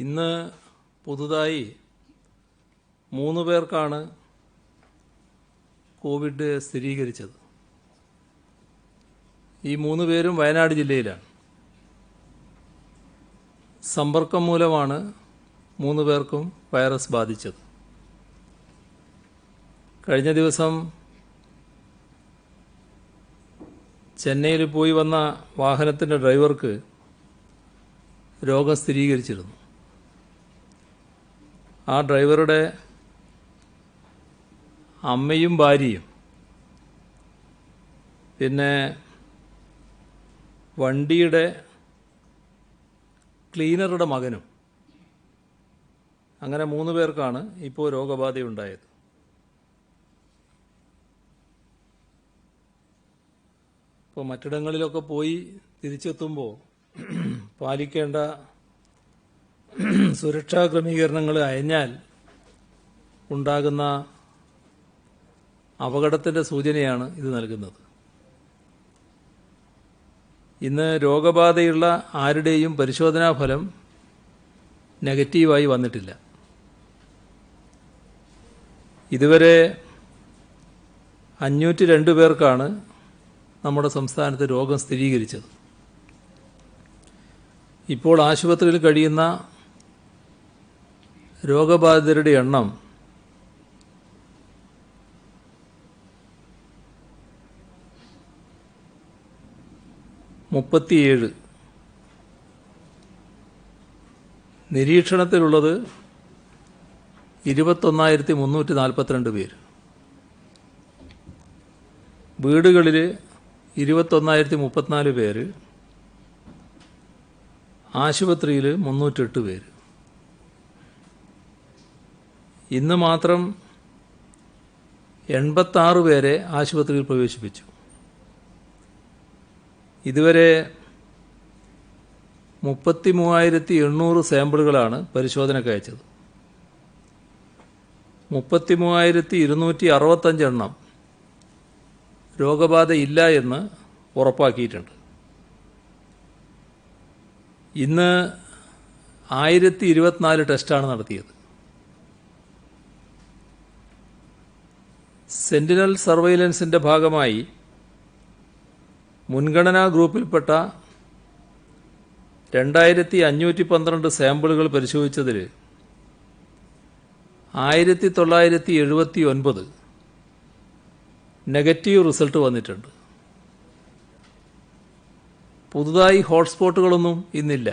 ഇന്ന് പുതുതായി 3 പേർക്കാണ് കോവിഡ് സ്ഥിരീകരിച്ചത്. ഈ 3 പേരും വയനാട് ജില്ലയിലാണ്. സമ്പർക്കം മൂലമാണ് 3 പേർക്കും വൈറസ് ബാധിച്ചത്. കഴിഞ്ഞ ദിവസം ചെന്നൈയിൽ പോയി വന്ന വാഹനത്തിൻ്റെ ഡ്രൈവർക്ക് രോഗം സ്ഥിരീകരിച്ചിരുന്നു. ആ ഡ്രൈവറുടെ അമ്മയും ഭാര്യയും പിന്നെ വണ്ടിയുടെ ക്ലീനറുടെ മകനും അങ്ങനെ 3 പേർക്കാണ് ഇപ്പോൾ രോഗബാധയുണ്ടായത്. ഇപ്പോൾ മറ്റിടങ്ങളിലൊക്കെ പോയി തിരിച്ചെത്തുമ്പോൾ പാലിക്കേണ്ട സുരക്ഷാ ക്രമീകരണങ്ങൾ അയഞ്ഞാൽ ഉണ്ടാകുന്ന അപകടത്തിൻ്റെ സൂചനയാണ് ഇത് നൽകുന്നത്. ഇന്ന് രോഗബാധയുള്ള ആരുടെയും പരിശോധനാ ഫലം നെഗറ്റീവായി വന്നിട്ടില്ല. ഇതുവരെ 502 പേർക്കാണ് നമ്മുടെ സംസ്ഥാനത്ത് രോഗം സ്ഥിരീകരിച്ചത്. ഇപ്പോൾ ആശുപത്രിയിൽ കഴിയുന്ന രോഗബാധിതരുടെ എണ്ണം 37. നിരീക്ഷണത്തിലുള്ളത് 21,342 പേര്. വീടുകളിൽ 21,034 പേര്. ആശുപത്രിയിൽ 308 പേര്. ഇന്ന് മാത്രം 86 പേരെ ആശുപത്രിയിൽ പ്രവേശിപ്പിച്ചു. ഇതുവരെ 33,800 സാമ്പിളുകളാണ് പരിശോധനയ്ക്ക് അയച്ചത്. 33,265 എണ്ണം രോഗബാധയില്ല എന്ന് ഉറപ്പാക്കിയിട്ടുണ്ട്. ഇന്ന് 1024 ടെസ്റ്റാണ് നടത്തിയത്. സെന്റിനൽ സർവൈലൻസിൻ്റെ ഭാഗമായി മുൻഗണനാ ഗ്രൂപ്പിൽപ്പെട്ട 2,512 സാമ്പിളുകൾ പരിശോധിച്ചതിൽ 1,979 നെഗറ്റീവ് റിസൾട്ട് വന്നിട്ടുണ്ട്. പുതുതായി ഹോട്ട്സ്പോട്ടുകളൊന്നും ഇന്നില്ല.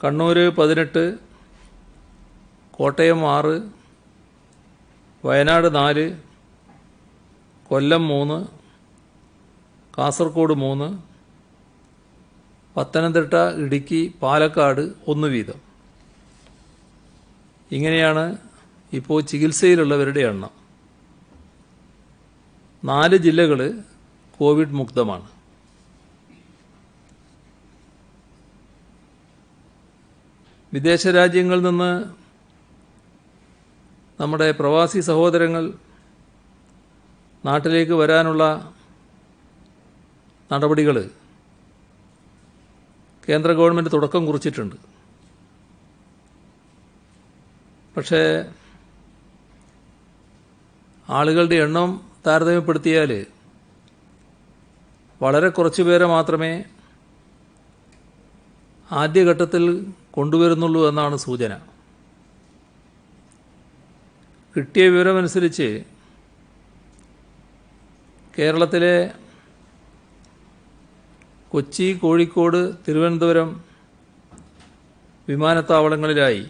കണ്ണൂർ 18, കോട്ടയം 6, വയനാട് 4, കൊല്ലം 3, കാസർഗോഡ് 3, പത്തനംതിട്ട, ഇടുക്കി, പാലക്കാട് 1 വീതം. ഇങ്ങനെയാണ് ഇപ്പോൾ ചികിത്സയിലുള്ളവരുടെ എണ്ണം. 4 ജില്ലകൾ കോവിഡ് മുക്തമാണ്. വിദേശ രാജ്യങ്ങളിൽ നിന്ന് നമ്മുടെ പ്രവാസി സഹോദരങ്ങൾ നാട്ടിലേക്ക് വരാനുള്ള നടപടികൾ കേന്ദ്ര ഗവൺമെൻറ് തുടക്കം കുറിച്ചിട്ടുണ്ട്. പക്ഷേ ആളുകളുടെ എണ്ണം താരതമ്യപ്പെടുത്തിയാൽ വളരെ കുറച്ച് പേരെ മാത്രമേ ആദ്യഘട്ടത്തിൽ കൊണ്ടുവരുന്നുള്ളൂ എന്നാണ് സൂചന. കിട്ടിയ വിവരമനുസരിച്ച് കേരളത്തിലെ കൊച്ചി, കോഴിക്കോട്, തിരുവനന്തപുരം വിമാനത്താവളങ്ങളിലായി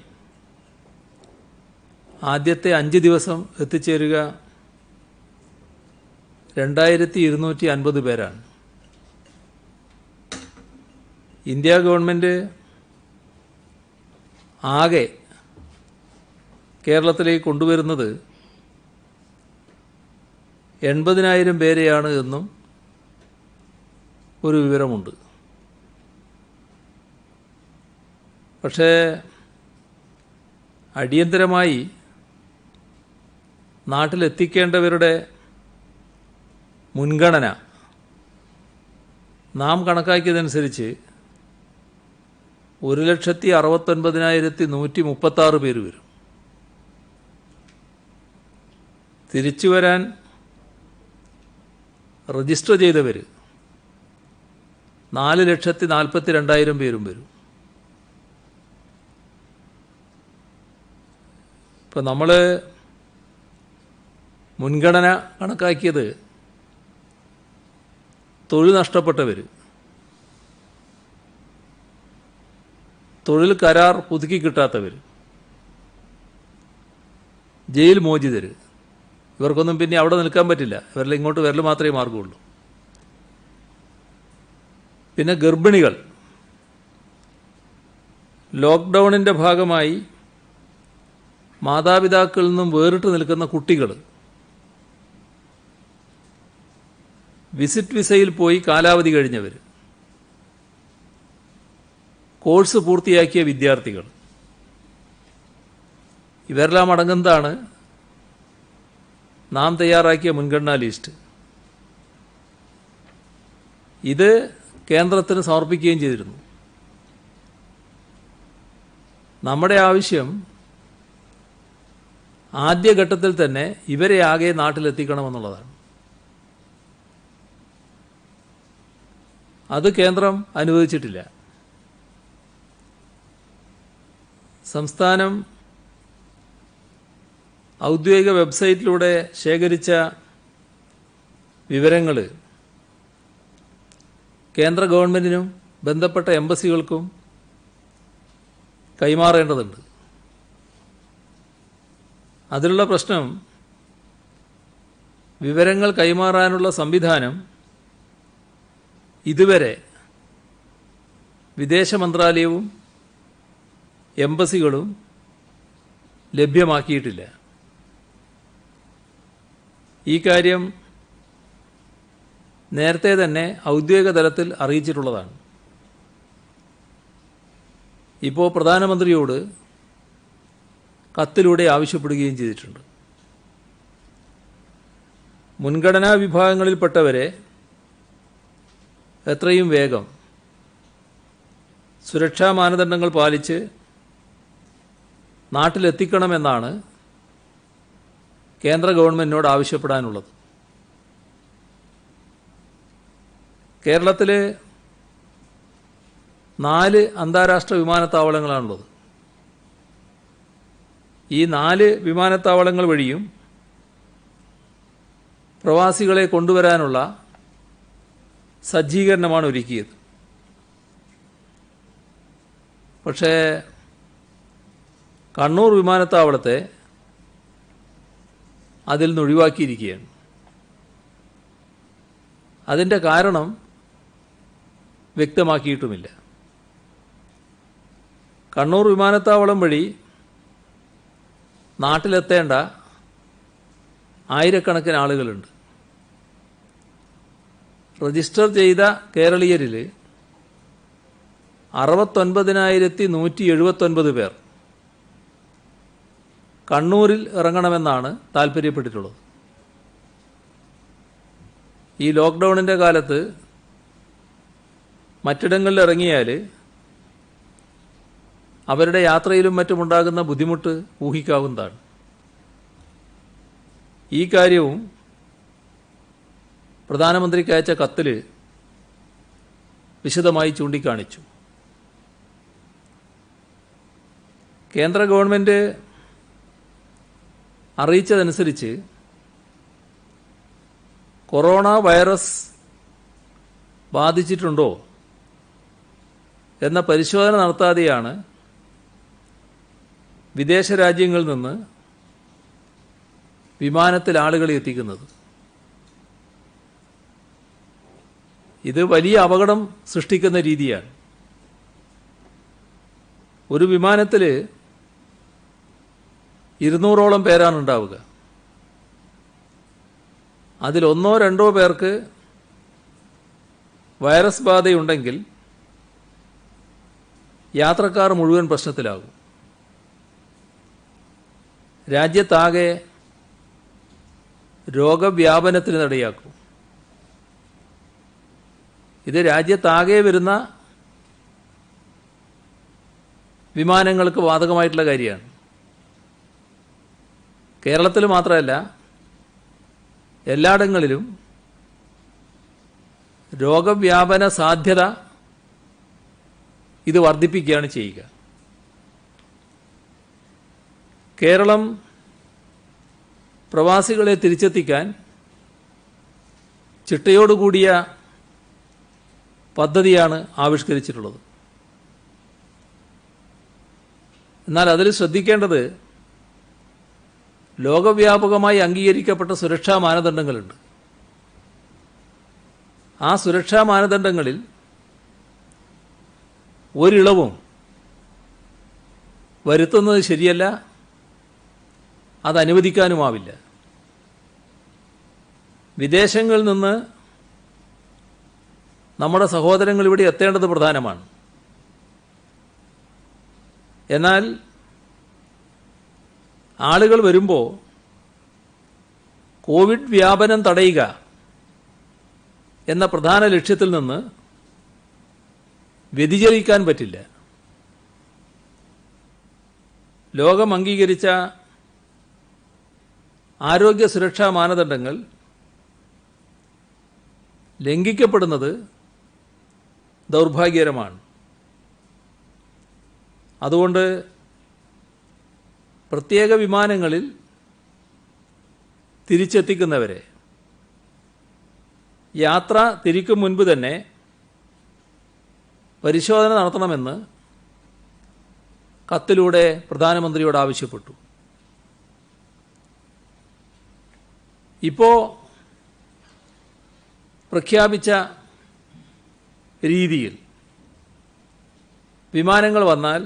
ആദ്യത്തെ 5 ദിവസം എത്തിച്ചേരുക 2,250 പേരാണ്. ഇന്ത്യ ഗവൺമെൻറ് ആകെ കേരളത്തിലേക്ക് കൊണ്ടുവരുന്നത് 80,000 പേരെയാണ് എന്നും ഒരു വിവരമുണ്ട്. പക്ഷേ അടിയന്തരമായി നാട്ടിലെത്തിക്കേണ്ടവരുടെ മുൻഗണന നാം കണക്കാക്കിയതനുസരിച്ച് 1,69,136 പേര് വരും. തിരിച്ചു വരാൻ രജിസ്റ്റർ ചെയ്തവർ 4,42,000 പേരും വരും. ഇപ്പം നമ്മൾ മുൻഗണന കണക്കാക്കിയത് തൊഴിൽ നഷ്ടപ്പെട്ടവർ, തൊഴിൽ കരാർ പുതുക്കി കിട്ടാത്തവർ, ജയിൽ മോചിതർ, ഇവർക്കൊന്നും പിന്നെ അവിടെ നിൽക്കാൻ പറ്റില്ല. ഇവരെല്ലാം ഇങ്ങോട്ട് വരൽ മാത്രമേ മാർഗമുള്ളൂ. പിന്നെ ഗർഭിണികൾ, ലോക്ക്ഡൗണിൻ്റെ ഭാഗമായി മാതാപിതാക്കളിൽ നിന്നും വേറിട്ട് നിൽക്കുന്ന കുട്ടികൾ, വിസിറ്റ് വിസയിൽ പോയി കാലാവധി കഴിഞ്ഞവർ, കോഴ്സ് പൂർത്തിയാക്കിയ വിദ്യാർത്ഥികൾ, ഇവരെല്ലാം അടങ്ങുന്നതാണ് നാം തയ്യാറാക്കിയ മുൻഗണനാ ലിസ്റ്റ്. ഇത് കേന്ദ്രത്തിന് സമർപ്പിക്കുകയും ചെയ്തിരുന്നു. നമ്മുടെ ആവശ്യം ആദ്യഘട്ടത്തിൽ തന്നെ ഇവരെ ആകെ നാട്ടിലെത്തിക്കണമെന്നുള്ളതാണ്. അത് കേന്ദ്രം അനുവദിച്ചിട്ടില്ല. സംസ്ഥാനം ഔദ്യോഗിക വെബ്സൈറ്റിലൂടെ ശേഖരിച്ച വിവരങ്ങൾ കേന്ദ്ര ഗവൺമെൻറ്റിനും ബന്ധപ്പെട്ട എംബസികൾക്കും കൈമാറേണ്ടതുണ്ട്. അതിലുള്ള പ്രശ്നം, വിവരങ്ങൾ കൈമാറാനുള്ള സംവിധാനം ഇതുവരെ വിദേശ മന്ത്രാലയവും എംബസികളും ലഭ്യമാക്കിയിട്ടില്ല. ഈ കാര്യം നേരത്തെ തന്നെ ഔദ്യോഗിക തലത്തിൽ അറിയിച്ചിട്ടുള്ളതാണ്. ഇപ്പോൾ പ്രധാനമന്ത്രിയോട് കത്തിലൂടെ ആവശ്യപ്പെടുകയും ചെയ്തിട്ടുണ്ട്. മുൻഗണനാ വിഭാഗങ്ങളിൽപ്പെട്ടവരെ എത്രയും വേഗം സുരക്ഷാ മാനദണ്ഡങ്ങൾ പാലിച്ച് നാട്ടിലെത്തിക്കണമെന്നാണ് കേന്ദ്ര ഗവൺമെൻറ്റിനോട് ആവശ്യപ്പെടാനുള്ളത്. കേരളത്തിൽ 4 അന്താരാഷ്ട്ര വിമാനത്താവളങ്ങളാണുള്ളത്. ഈ 4 വിമാനത്താവളങ്ങൾ വഴിയും പ്രവാസികളെ കൊണ്ടുവരാനുള്ള സജ്ജീകരണമാണ് ഒരുക്കിയത്. പക്ഷേ കണ്ണൂർ വിമാനത്താവളത്തെ അതിൽ നിന്ന് ഒഴിവാക്കിയിരിക്കുകയാണ്. അതിൻ്റെ കാരണം വ്യക്തമാക്കിയിട്ടുമില്ല. കണ്ണൂർ വിമാനത്താവളം വഴി നാട്ടിലെത്തേണ്ട ആയിരക്കണക്കിന് ആളുകളുണ്ട്. രജിസ്റ്റർ ചെയ്ത കേരളീയരിൽ 69,179 പേർ കണ്ണൂരിൽ ഇറങ്ങണമെന്നാണ് താൽപ്പര്യപ്പെട്ടിട്ടുള്ളത്. ഈ ലോക്ക്ഡൗണിൻ്റെ കാലത്ത് മറ്റിടങ്ങളിൽ ഇറങ്ങിയാൽ അവരുടെ യാത്രയിലും മറ്റുമുണ്ടാകുന്ന ബുദ്ധിമുട്ട് ഊഹിക്കാവുന്നതാണ്. ഈ കാര്യവും പ്രധാനമന്ത്രിക്ക് അയച്ച കത്തിൽ വിശദമായി ചൂണ്ടിക്കാണിച്ചു. കേന്ദ്ര ഗവൺമെൻറ് അറിയിച്ചതനുസരിച്ച് കൊറോണ വൈറസ് ബാധിച്ചിട്ടുണ്ടോ എന്ന പരിശോധന നടത്താതെയാണ് വിദേശ രാജ്യങ്ങളിൽ നിന്ന് വിമാനത്തിൽ ആളുകളെ എത്തിക്കുന്നത്. ഇത് വലിയ അപകടം സൃഷ്ടിക്കുന്ന രീതിയാണ്. ഒരു വിമാനത്തിൽ 200ഓളം പേരാണ് ഉണ്ടാവുക. അതിൽ 1-2 പേർക്ക് വൈറസ് ബാധയുണ്ടെങ്കിൽ യാത്രക്കാർ മുഴുവൻ പ്രശ്നത്തിലാകും. രാജ്യത്താകെ രോഗവ്യാപനത്തിന് ഇടയാക്കും. ഇത് രാജ്യത്താകെ വരുന്ന വിമാനങ്ങൾക്ക് ബാധകമായിട്ടുള്ള കാര്യമാണ്. കേരളത്തിൽ മാത്രമല്ല, എല്ലായിടങ്ങളിലും രോഗവ്യാപന സാധ്യത ഇത് വർദ്ധിപ്പിക്കുകയാണ് ചെയ്യുക. കേരളം പ്രവാസികളെ തിരിച്ചെത്തിക്കാൻ ചിട്ടയോടുകൂടിയ പദ്ധതിയാണ് ആവിഷ്കരിച്ചിട്ടുള്ളത്. എന്നാൽ അതിൽ ശ്രദ്ധിക്കേണ്ടത് ലോകവ്യാപകമായി അംഗീകരിക്കപ്പെട്ട സുരക്ഷാ മാനദണ്ഡങ്ങളുണ്ട്. ആ സുരക്ഷാ മാനദണ്ഡങ്ങളിൽ ഒരിളവും വരുത്തുന്നത് ശരിയല്ല, അത് അനുവദിക്കാനുമാവില്ല. വിദേശങ്ങളിൽ നിന്ന് നമ്മുടെ സഹോദരങ്ങൾ ഇവിടെ എത്തേണ്ടത് പ്രധാനമാണ്. എന്നാൽ ആളുകൾ വരുമ്പോൾ കോവിഡ് വ്യാപനം തടയുക എന്ന പ്രധാന ലക്ഷ്യത്തിൽ നിന്ന് വ്യതിചലിക്കാൻ പറ്റില്ല. ലോകം അംഗീകരിച്ച ആരോഗ്യ സുരക്ഷാ മാനദണ്ഡങ്ങൾ ലംഘിക്കപ്പെടുന്നത് ദൗർഭാഗ്യകരമാണ്. അതുകൊണ്ട് പ്രത്യേക വിമാനങ്ങളിൽ തിരിച്ചെത്തിക്കുന്നവരെ യാത്ര തിരിക്കും മുൻപ് തന്നെ പരിശോധന നടത്തണമെന്ന് കത്തിലൂടെ പ്രധാനമന്ത്രിയോട് ആവശ്യപ്പെട്ടു. ഇപ്പോൾ പ്രഖ്യാപിച്ച രീതിയിൽ വിമാനങ്ങൾ വന്നാൽ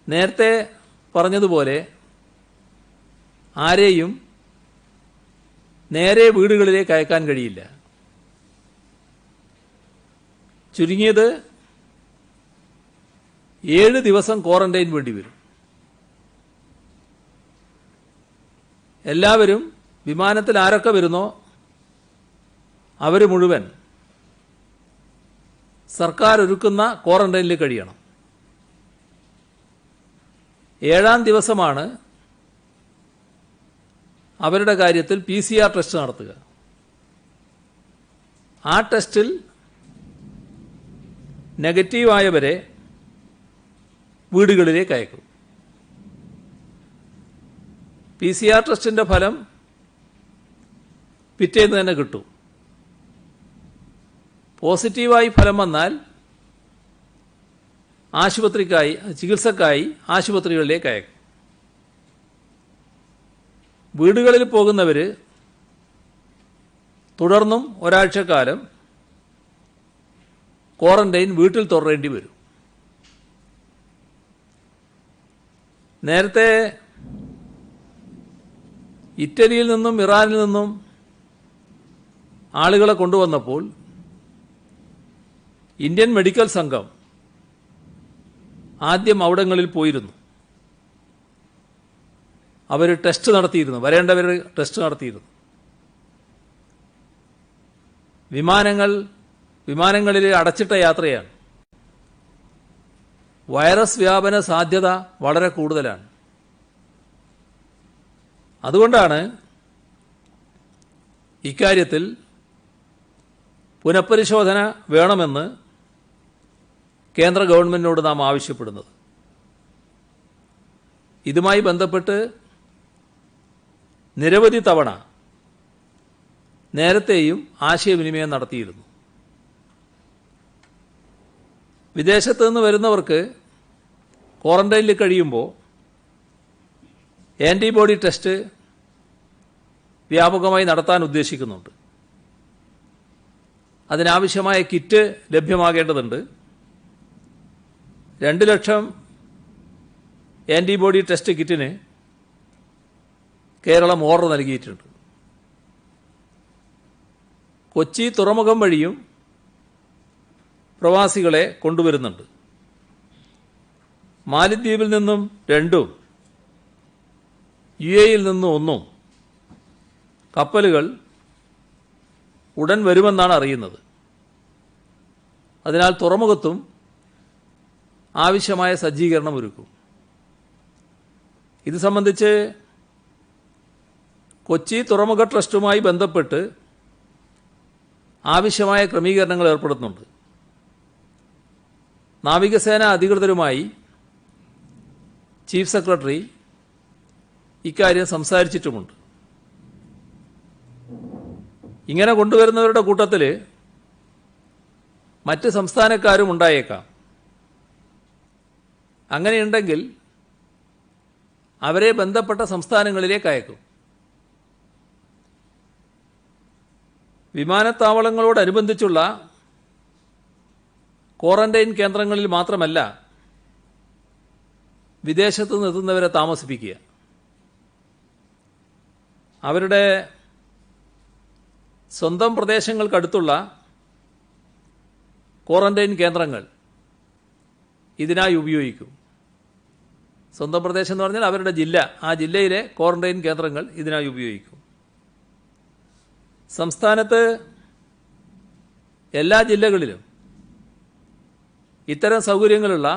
നേരത്തെ പറഞ്ഞതുപോലെ ആരെയും നേരെ വീടുകളിലേക്ക് അയക്കാൻ കഴിയില്ല. ചുരുങ്ങിയത് 7 ദിവസം ക്വാറന്റൈൻ വേണ്ടി വരും. എല്ലാവരും വിമാനത്തിൽ ആരൊക്കെ വരുന്നോ അവർ മുഴുവൻ സർക്കാർ ഒരുക്കുന്ന ക്വാറന്റൈനിൽ കഴിയണം. 7-ാം ദിവസമാണ് അവരുടെ കാര്യത്തിൽ PCR ടെസ്റ്റ് നടത്തുക. ആ ടെസ്റ്റിൽ നെഗറ്റീവായവരെ വീടുകളിലേക്ക് അയക്കും. PCR ടെസ്റ്റിൻ്റെ ഫലം പിറ്റേന്ന് തന്നെ കിട്ടും. പോസിറ്റീവായി ഫലം വന്നാൽ ചികിത്സക്കായി ആശുപത്രികളിലേക്ക് അയക്കും. വീടുകളിൽ പോകുന്നവർ തുടർന്നും ഒരാഴ്ചക്കാലം ക്വാറന്റൈൻ വീട്ടിൽ തുടരേണ്ടി വരും. നേരത്തെ ഇറ്റലിയിൽ നിന്നും ഇറാനിൽ നിന്നും ആളുകളെ കൊണ്ടുവന്നപ്പോൾ ഇന്ത്യൻ മെഡിക്കൽ സംഘം ആദ്യം അവിടങ്ങളിൽ പോയിരുന്നു. അവർ ടെസ്റ്റ് നടത്തിയിരുന്നു, വരേണ്ടവർ ടെസ്റ്റ് നടത്തിയിരുന്നു. വിമാനങ്ങളിൽ അടച്ചിട്ട യാത്രയാണ്. വൈറസ് വ്യാപന സാധ്യത വളരെ കൂടുതലാണ്. അതുകൊണ്ടാണ് ഇക്കാര്യത്തിൽ പുനഃപരിശോധന വേണമെന്ന് കേന്ദ്ര ഗവൺമെന്റിനോട് നാം ആവശ്യപ്പെടുന്നത്. ഇതുമായി ബന്ധപ്പെട്ട് നിരവധി തവണ നേരത്തെയും ആശയവിനിമയം നടത്തിയിരുന്നു. വിദേശത്ത് നിന്ന് വരുന്നവർക്ക് ക്വാറന്റൈനിൽ കഴിയുമ്പോൾ ആൻറ്റിബോഡി ടെസ്റ്റ് വ്യാപകമായി നടത്താൻ ഉദ്ദേശിക്കുന്നുണ്ട്. അതിനാവശ്യമായ കിറ്റ് ലഭ്യമാകേണ്ടതുണ്ട്. 2 ലക്ഷം ആൻറ്റിബോഡി ടെസ്റ്റ് കിറ്റിന് കേരളം ഓർഡർ നൽകിയിട്ടുണ്ട്. കൊച്ചി തുറമുഖം വഴിയും പ്രവാസികളെ കൊണ്ടുവരുന്നുണ്ട്. മാലിദ്വീപിൽ നിന്നും 2, UAE-യിൽ നിന്നും 1 കപ്പലുകൾ ഉടൻ വരുമെന്നാണ് അറിയുന്നത്. അതിനാൽ തുറമുഖത്തും ആവശ്യമായ സജ്ജീകരണം ഒരുക്കും. ഇത് സംബന്ധിച്ച് കൊച്ചി തുറമുഖ ട്രസ്റ്റുമായി ബന്ധപ്പെട്ട് ആവശ്യമായ ക്രമീകരണങ്ങൾ ഏർപ്പെടുത്തുന്നുണ്ട്. നാവികസേന അധികൃതരുമായി ചീഫ് സെക്രട്ടറി ഇക്കാര്യം സംസാരിച്ചിട്ടുമുണ്ട്. ഇങ്ങനെ കൊണ്ടുവരുന്നവരുടെ കൂട്ടത്തിൽ മറ്റ് സംസ്ഥാനക്കാരും ഉണ്ടായേക്കാം. അങ്ങനെയുണ്ടെങ്കിൽ അവരെ ബന്ധപ്പെട്ട സംസ്ഥാനങ്ങളിലേക്ക് അയക്കും. വിമാനത്താവളങ്ങളോടനുബന്ധിച്ചുള്ള ക്വാറന്റൈൻ കേന്ദ്രങ്ങളിൽ മാത്രമല്ല വിദേശത്ത് നിന്നെത്തുന്നവരെ താമസിപ്പിക്കുക. അവരുടെ സ്വന്തം പ്രദേശങ്ങൾക്കടുത്തുള്ള ക്വാറന്റൈൻ കേന്ദ്രങ്ങൾ ഇതിനായി ഉപയോഗിക്കും. സ്വന്തം പ്രദേശം എന്ന് പറഞ്ഞാൽ അവരുടെ ജില്ല, ആ ജില്ലയിലെ ക്വാറന്റൈൻ കേന്ദ്രങ്ങൾ ഇതിനായി ഉപയോഗിക്കും. സംസ്ഥാനത്ത് എല്ലാ ജില്ലകളിലും ഇത്തരം സൗകര്യങ്ങളുള്ള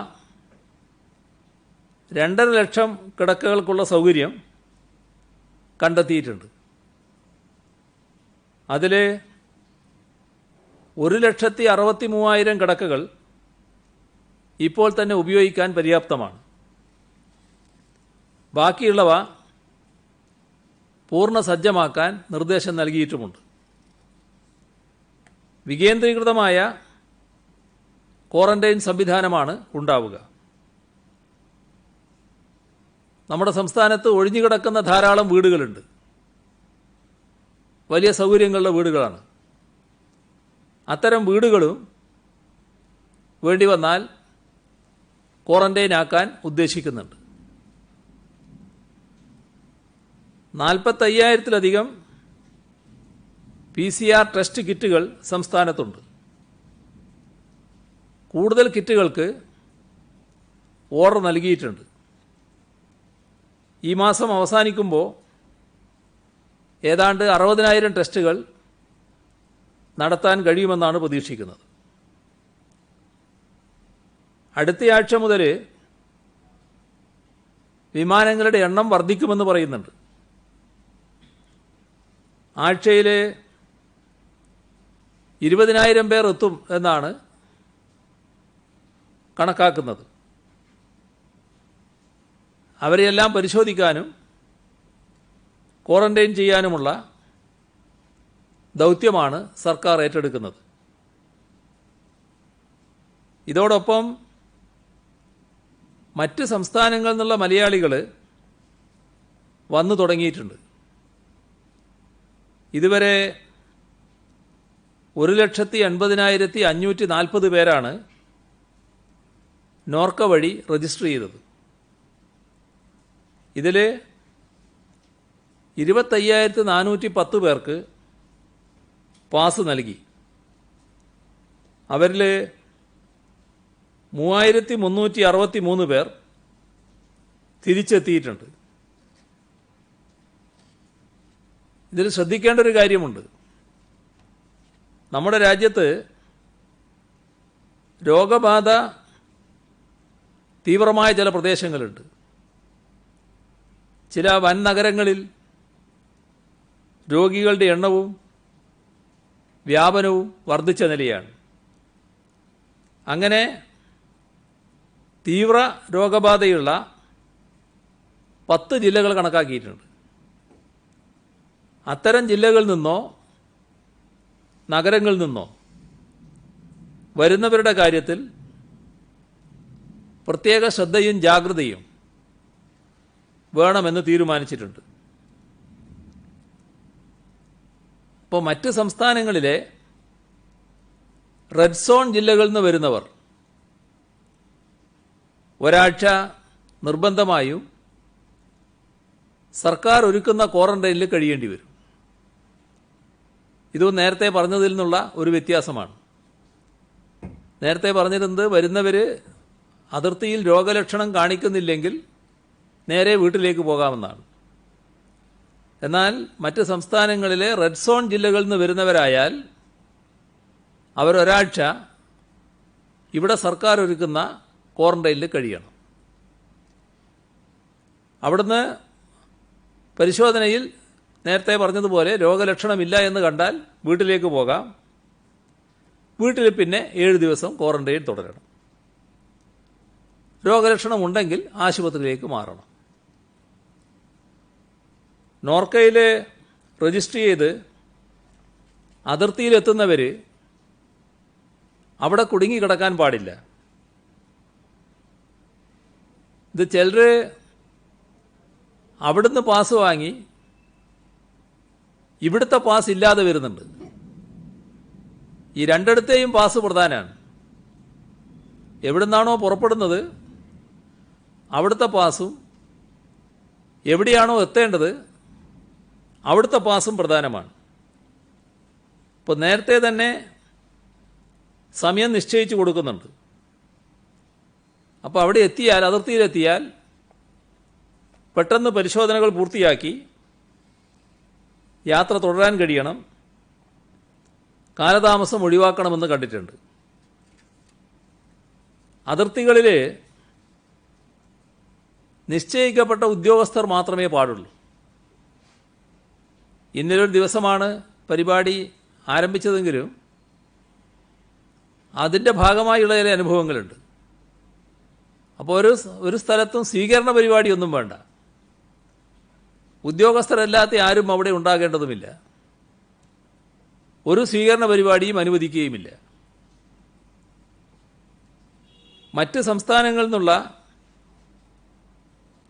2.5 ലക്ഷം കിടക്കകൾക്കുള്ള സൗകര്യം കണ്ടെത്തിയിട്ടുണ്ട്. അതിൽ 1,63,000 കിടക്കകൾ ഇപ്പോൾ തന്നെ ഉപയോഗിക്കാൻ പര്യാപ്തമാണ്. ബാക്കിയുള്ളവ പൂർണ്ണ സജ്ജമാക്കാൻ നിർദ്ദേശം നൽകിയിട്ടുമുണ്ട്. വികേന്ദ്രീകൃതമായ ക്വാറന്റൈൻ സംവിധാനമാണ് ഉണ്ടാവുക. നമ്മുടെ സംസ്ഥാനത്ത് ഒഴിഞ്ഞുകിടക്കുന്ന ധാരാളം വീടുകളുണ്ട്. വലിയ സൗകര്യങ്ങളുള്ള വീടുകളാണ്. അത്തരം വീടുകളും വേണ്ടി വന്നാൽ ക്വാറന്റൈൻ ആക്കാൻ ഉദ്ദേശിക്കുന്നുണ്ട്. 45,000-ലധികം PCR ടെസ്റ്റ് കിറ്റുകൾ സംസ്ഥാനത്തുണ്ട്. കൂടുതൽ കിറ്റുകൾക്ക് ഓർഡർ നൽകിയിട്ടുണ്ട്. ഈ മാസം അവസാനിക്കുമ്പോൾ ഏതാണ്ട് 60,000 ടെസ്റ്റുകൾ നടത്താൻ കഴിയുമെന്നാണ് പ്രതീക്ഷിക്കുന്നത്. അടുത്തയാഴ്ച മുതൽ വിമാനങ്ങളുടെ എണ്ണം വർദ്ധിക്കുമെന്ന് പറയുന്നുണ്ട്. ആഴ്ചയിൽ 20,000 പേർ എത്തും എന്നാണ് കണക്കാക്കുന്നത്. അവരെയെല്ലാം പരിശോധിക്കാനും ക്വാറന്റൈൻ ചെയ്യാനുമുള്ള ദൗത്യമാണ് സർക്കാർ ഏറ്റെടുക്കുന്നത്. ഇതോടൊപ്പം മറ്റ് സംസ്ഥാനങ്ങളിൽ നിന്നുള്ള മലയാളികൾ വന്നു തുടങ്ങിയിട്ടുണ്ട്. ഇതുവരെ 1,80,540 പേരാണ് നോർക്ക വഴി രജിസ്റ്റർ ചെയ്തത്. ഇതിൽ 25,410 പേർക്ക് പാസ് നൽകി. അവരിൽ 3,363 പേർ തിരിച്ചെത്തിയിട്ടുണ്ട്. ഇതിൽ ശ്രദ്ധിക്കേണ്ട ഒരു കാര്യമുണ്ട്. നമ്മുടെ രാജ്യത്ത് രോഗബാധ തീവ്രമായ ചില പ്രദേശങ്ങളുണ്ട്. ചില വൻ നഗരങ്ങളിൽ രോഗികളുടെ എണ്ണവും വ്യാപനവും വർദ്ധിച്ച നിലയാണ്. അങ്ങനെ തീവ്ര രോഗബാധയുള്ള 10 ജില്ലകൾ കണക്കാക്കിയിട്ടുണ്ട്. അത്തരം ജില്ലകളിൽ നിന്നോ നഗരങ്ങളിൽ നിന്നോ വരുന്നവരുടെ കാര്യത്തിൽ പ്രത്യേക ശ്രദ്ധയും ജാഗ്രതയും വേണമെന്ന് തീരുമാനിച്ചിട്ടുണ്ട്. ഇപ്പോൾ മറ്റ് സംസ്ഥാനങ്ങളിലെ റെഡ് സോൺ ജില്ലകളിൽ നിന്ന് വരുന്നവർ ഒരാഴ്ച നിർബന്ധമായും സർക്കാർ ഒരുക്കുന്ന ക്വാറന്റൈനിൽ കഴിയേണ്ടി വരും. ഇത് നേരത്തെ പറഞ്ഞതിൽ നിന്നുള്ള ഒരു വ്യത്യാസമാണ്. നേരത്തെ പറഞ്ഞിരുന്നത് വരുന്നവർ അതിർത്തിയിൽ രോഗലക്ഷണം കാണിക്കുന്നില്ലെങ്കിൽ നേരെ വീട്ടിലേക്ക് പോകാമെന്നാണ്. എന്നാൽ മറ്റ് സംസ്ഥാനങ്ങളിലെ റെഡ് സോൺ ജില്ലകളിൽ നിന്ന് വരുന്നവരായാൽ അവരൊരാഴ്ച ഇവിടെ സർക്കാർ ഒരുക്കുന്ന ക്വാറന്റൈനിൽ കഴിയണം. അവിടുന്ന് പരിശോധനയിൽ നേരത്തെ പറഞ്ഞതുപോലെ രോഗലക്ഷണമില്ല എന്ന് കണ്ടാൽ വീട്ടിലേക്ക് പോകാം. വീട്ടിൽ പിന്നെ 7 ദിവസം ക്വാറന്റൈൻ തുടരണം. രോഗലക്ഷണമുണ്ടെങ്കിൽ ആശുപത്രിയിലേക്ക് മാറണം. നോർക്കയിൽ രജിസ്റ്റർ ചെയ്ത് അതിർത്തിയിലെത്തുന്നവർ അവിടെ കുടുങ്ങിക്കിടക്കാൻ പാടില്ല. ഇത് ചിലർ അവിടുന്ന് പാസ് വാങ്ങി ഇവിടുത്തെ പാസ് ഇല്ലാതെ വരുന്നുണ്ട്. ഈ രണ്ടിടത്തെയും പാസ് പ്രധാനമാണ്. എവിടുന്നാണോ പുറപ്പെടുന്നത് അവിടുത്തെ പാസും എവിടെയാണോ എത്തേണ്ടത് അവിടുത്തെ പാസും പ്രധാനമാണ്. ഇപ്പോൾ നേരത്തെ തന്നെ സമയം നിശ്ചയിച്ചു കൊടുക്കുന്നുണ്ട്. അപ്പോൾ അവിടെ എത്തിയാൽ, അതിർത്തിയിലെത്തിയാൽ പെട്ടെന്ന് പരിശോധനകൾ പൂർത്തിയാക്കി യാത്ര തുടരാൻ കഴിയണം. കാലതാമസം ഒഴിവാക്കണമെന്ന് കണ്ടിട്ടുണ്ട്. അതിർത്തികളിൽ നിശ്ചയിക്കപ്പെട്ട ഉദ്യോഗസ്ഥർ മാത്രമേ പാടുള്ളൂ. ഇന്നലൊരു ദിവസമാണ് പരിപാടി ആരംഭിച്ചതെങ്കിലും അതിൻ്റെ ഭാഗമായുള്ള ചില അനുഭവങ്ങളുണ്ട്. അപ്പോൾ ഒരു സ്ഥലത്തും സ്വീകരണ പരിപാടിയൊന്നും വേണ്ട. ഉദ്യോഗസ്ഥരല്ലാത്ത ആരും അവിടെ ഉണ്ടാകേണ്ടതുമില്ല. ഒരു സ്വീകരണ പരിപാടിയും അനുവദിക്കുകയുമില്ല. മറ്റ് സംസ്ഥാനങ്ങളിൽ നിന്നുള്ള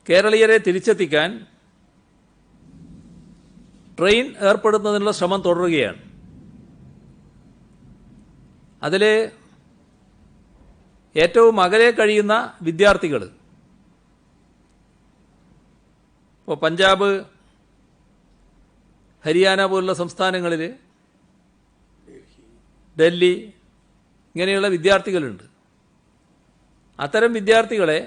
കേരളീയരെ തിരിച്ചെത്തിക്കാൻ ട്രെയിൻ ഏർപ്പെടുത്തുന്നതിനുള്ള ശ്രമം തുടരുകയാണ്. അതിൽ ഏറ്റവും അകലെ കഴിയുന്ന വിദ്യാർത്ഥികൾ, ഇപ്പോൾ പഞ്ചാബ്, ഹരിയാന പോലുള്ള സംസ്ഥാനങ്ങളിൽ, ഡൽഹി, ഇങ്ങനെയുള്ള വിദ്യാർത്ഥികളുണ്ട്. അത്തരം വിദ്യാർത്ഥികളെ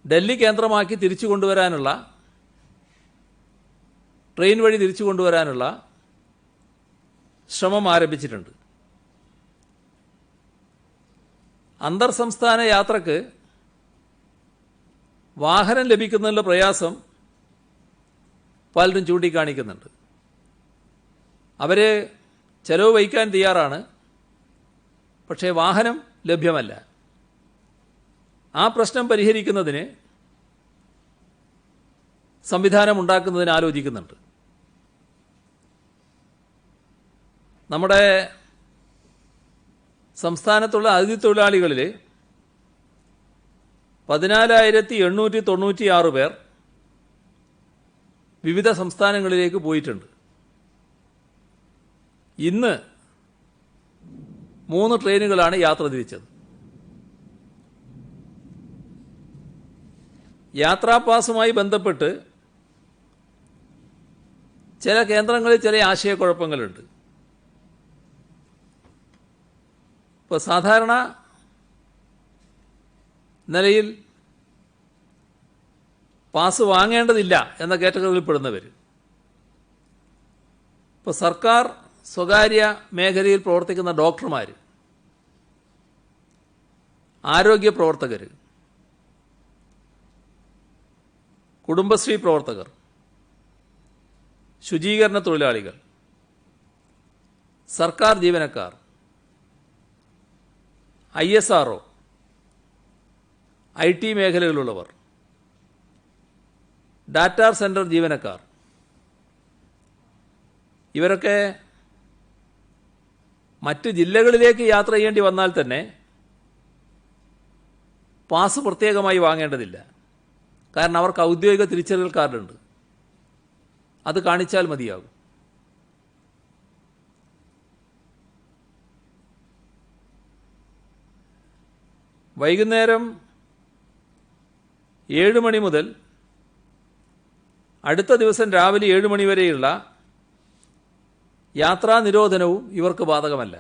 ഡൽഹി കേന്ദ്രമാക്കി തിരിച്ചു കൊണ്ടുവരാനുള്ള, ട്രെയിൻ വഴി തിരിച്ചു കൊണ്ടുവരാനുള്ള ശ്രമം ആരംഭിച്ചിട്ടുണ്ട്. അന്തർ സംസ്ഥാന യാത്രക്ക് വാഹനം ലഭിക്കുന്നതിനുള്ള പ്രയാസം പലരും ചൂണ്ടിക്കാണിക്കുന്നുണ്ട്. അവർ ചെലവ് വഹിക്കാൻ തയ്യാറാണ്, പക്ഷേ വാഹനം ലഭ്യമല്ല. ആ പ്രശ്നം പരിഹരിക്കുന്നതിന് സംവിധാനമുണ്ടാക്കുന്നതിന് ആലോചിക്കുന്നുണ്ട്. നമ്മുടെ സംസ്ഥാനത്തുള്ള അതിഥി തൊഴിലാളികളിൽ 14,896 പേർ വിവിധ സംസ്ഥാനങ്ങളിലേക്ക് പോയിട്ടുണ്ട്. ഇന്ന് 3 ട്രെയിനുകളാണ് യാത്ര തിരിച്ചത്. യാത്രാപാസുമായി ബന്ധപ്പെട്ട് ചില കേന്ദ്രങ്ങളിൽ ചില ആശയക്കുഴപ്പങ്ങളുണ്ട്. ഇപ്പോൾ സാധാരണ നിലയിൽ പാസ് വാങ്ങേണ്ടതില്ല എന്ന കാറ്റഗറിയിൽ പെടുന്നവർ, ഇപ്പോൾ സർക്കാർ സ്വകാര്യ മേഖലയിൽ പ്രവർത്തിക്കുന്ന ഡോക്ടർമാർ, ആരോഗ്യ പ്രവർത്തകർ, കുടുംബശ്രീ പ്രവർത്തകർ, ശുചീകരണ തൊഴിലാളികൾ, സർക്കാർ ജീവനക്കാർ, ISRO, IT മേഖലകളിലുള്ളവർ, ഡാറ്റാ സെൻറ്റർ ജീവനക്കാർ, ഇവരൊക്കെ മറ്റ് ജില്ലകളിലേക്ക് യാത്ര ചെയ്യേണ്ടി വന്നാൽ തന്നെ പാസ് പ്രത്യേകമായി വാങ്ങേണ്ടതില്ല. കാരണം അവർക്ക് ഔദ്യോഗിക തിരിച്ചറിയൽ കാർഡുണ്ട്, അത് കാണിച്ചാൽ മതിയാകും. വൈകുന്നേരം 7 മണി മുതൽ അടുത്ത ദിവസം രാവിലെ 7 മണി വരെയുള്ള യാത്രാ നിരോധനവും ഇവർക്ക് ബാധകമല്ല.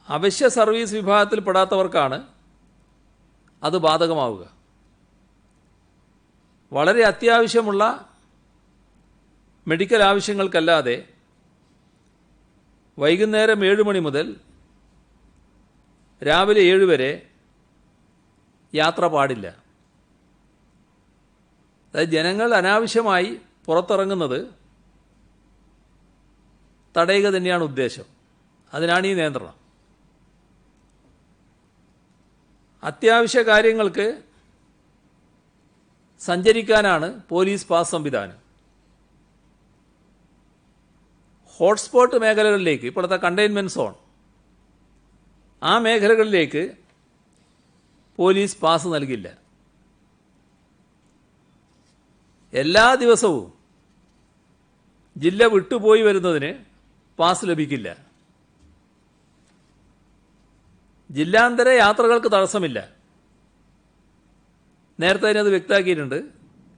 അവശ്യ സർവീസ് വിഭാഗത്തിൽപ്പെടാത്തവർക്കാണ് അത് ബാധകമാവുക. വളരെ അത്യാവശ്യമുള്ള മെഡിക്കൽ ആവശ്യങ്ങൾക്കല്ലാതെ വൈകുന്നേരം 7 മണി മുതൽ രാവിലെ 7 വരെ യാത്ര പാടില്ല. അതായത് ജനങ്ങൾ അനാവശ്യമായി പുറത്തിറങ്ങുന്നത് തടയുക തന്നെയാണ് ഉദ്ദേശം. അതിനാണ് ഈ നിയന്ത്രണം. അത്യാവശ്യ കാര്യങ്ങൾക്ക് സഞ്ചരിക്കാനാണ് പോലീസ് പാസ് സംവിധാനം. ഹോട്ട്സ്പോട്ട് മേഖലകളിലേക്ക്, ഇപ്പോഴത്തെ കണ്ടെയ്ൻമെൻറ് സോൺ, ആ മേഖലകളിലേക്ക് പോലീസ് പാസ് നൽകില്ല. എല്ലാ ദിവസവും ജില്ല വിട്ടുപോയി വരുന്നതിന് പാസ് ലഭിക്കില്ല. ജില്ലാന്തര യാത്രകൾക്ക് തടസ്സമില്ല. നേരത്തെ അതിനത് വ്യക്തമാക്കിയിട്ടുണ്ട്.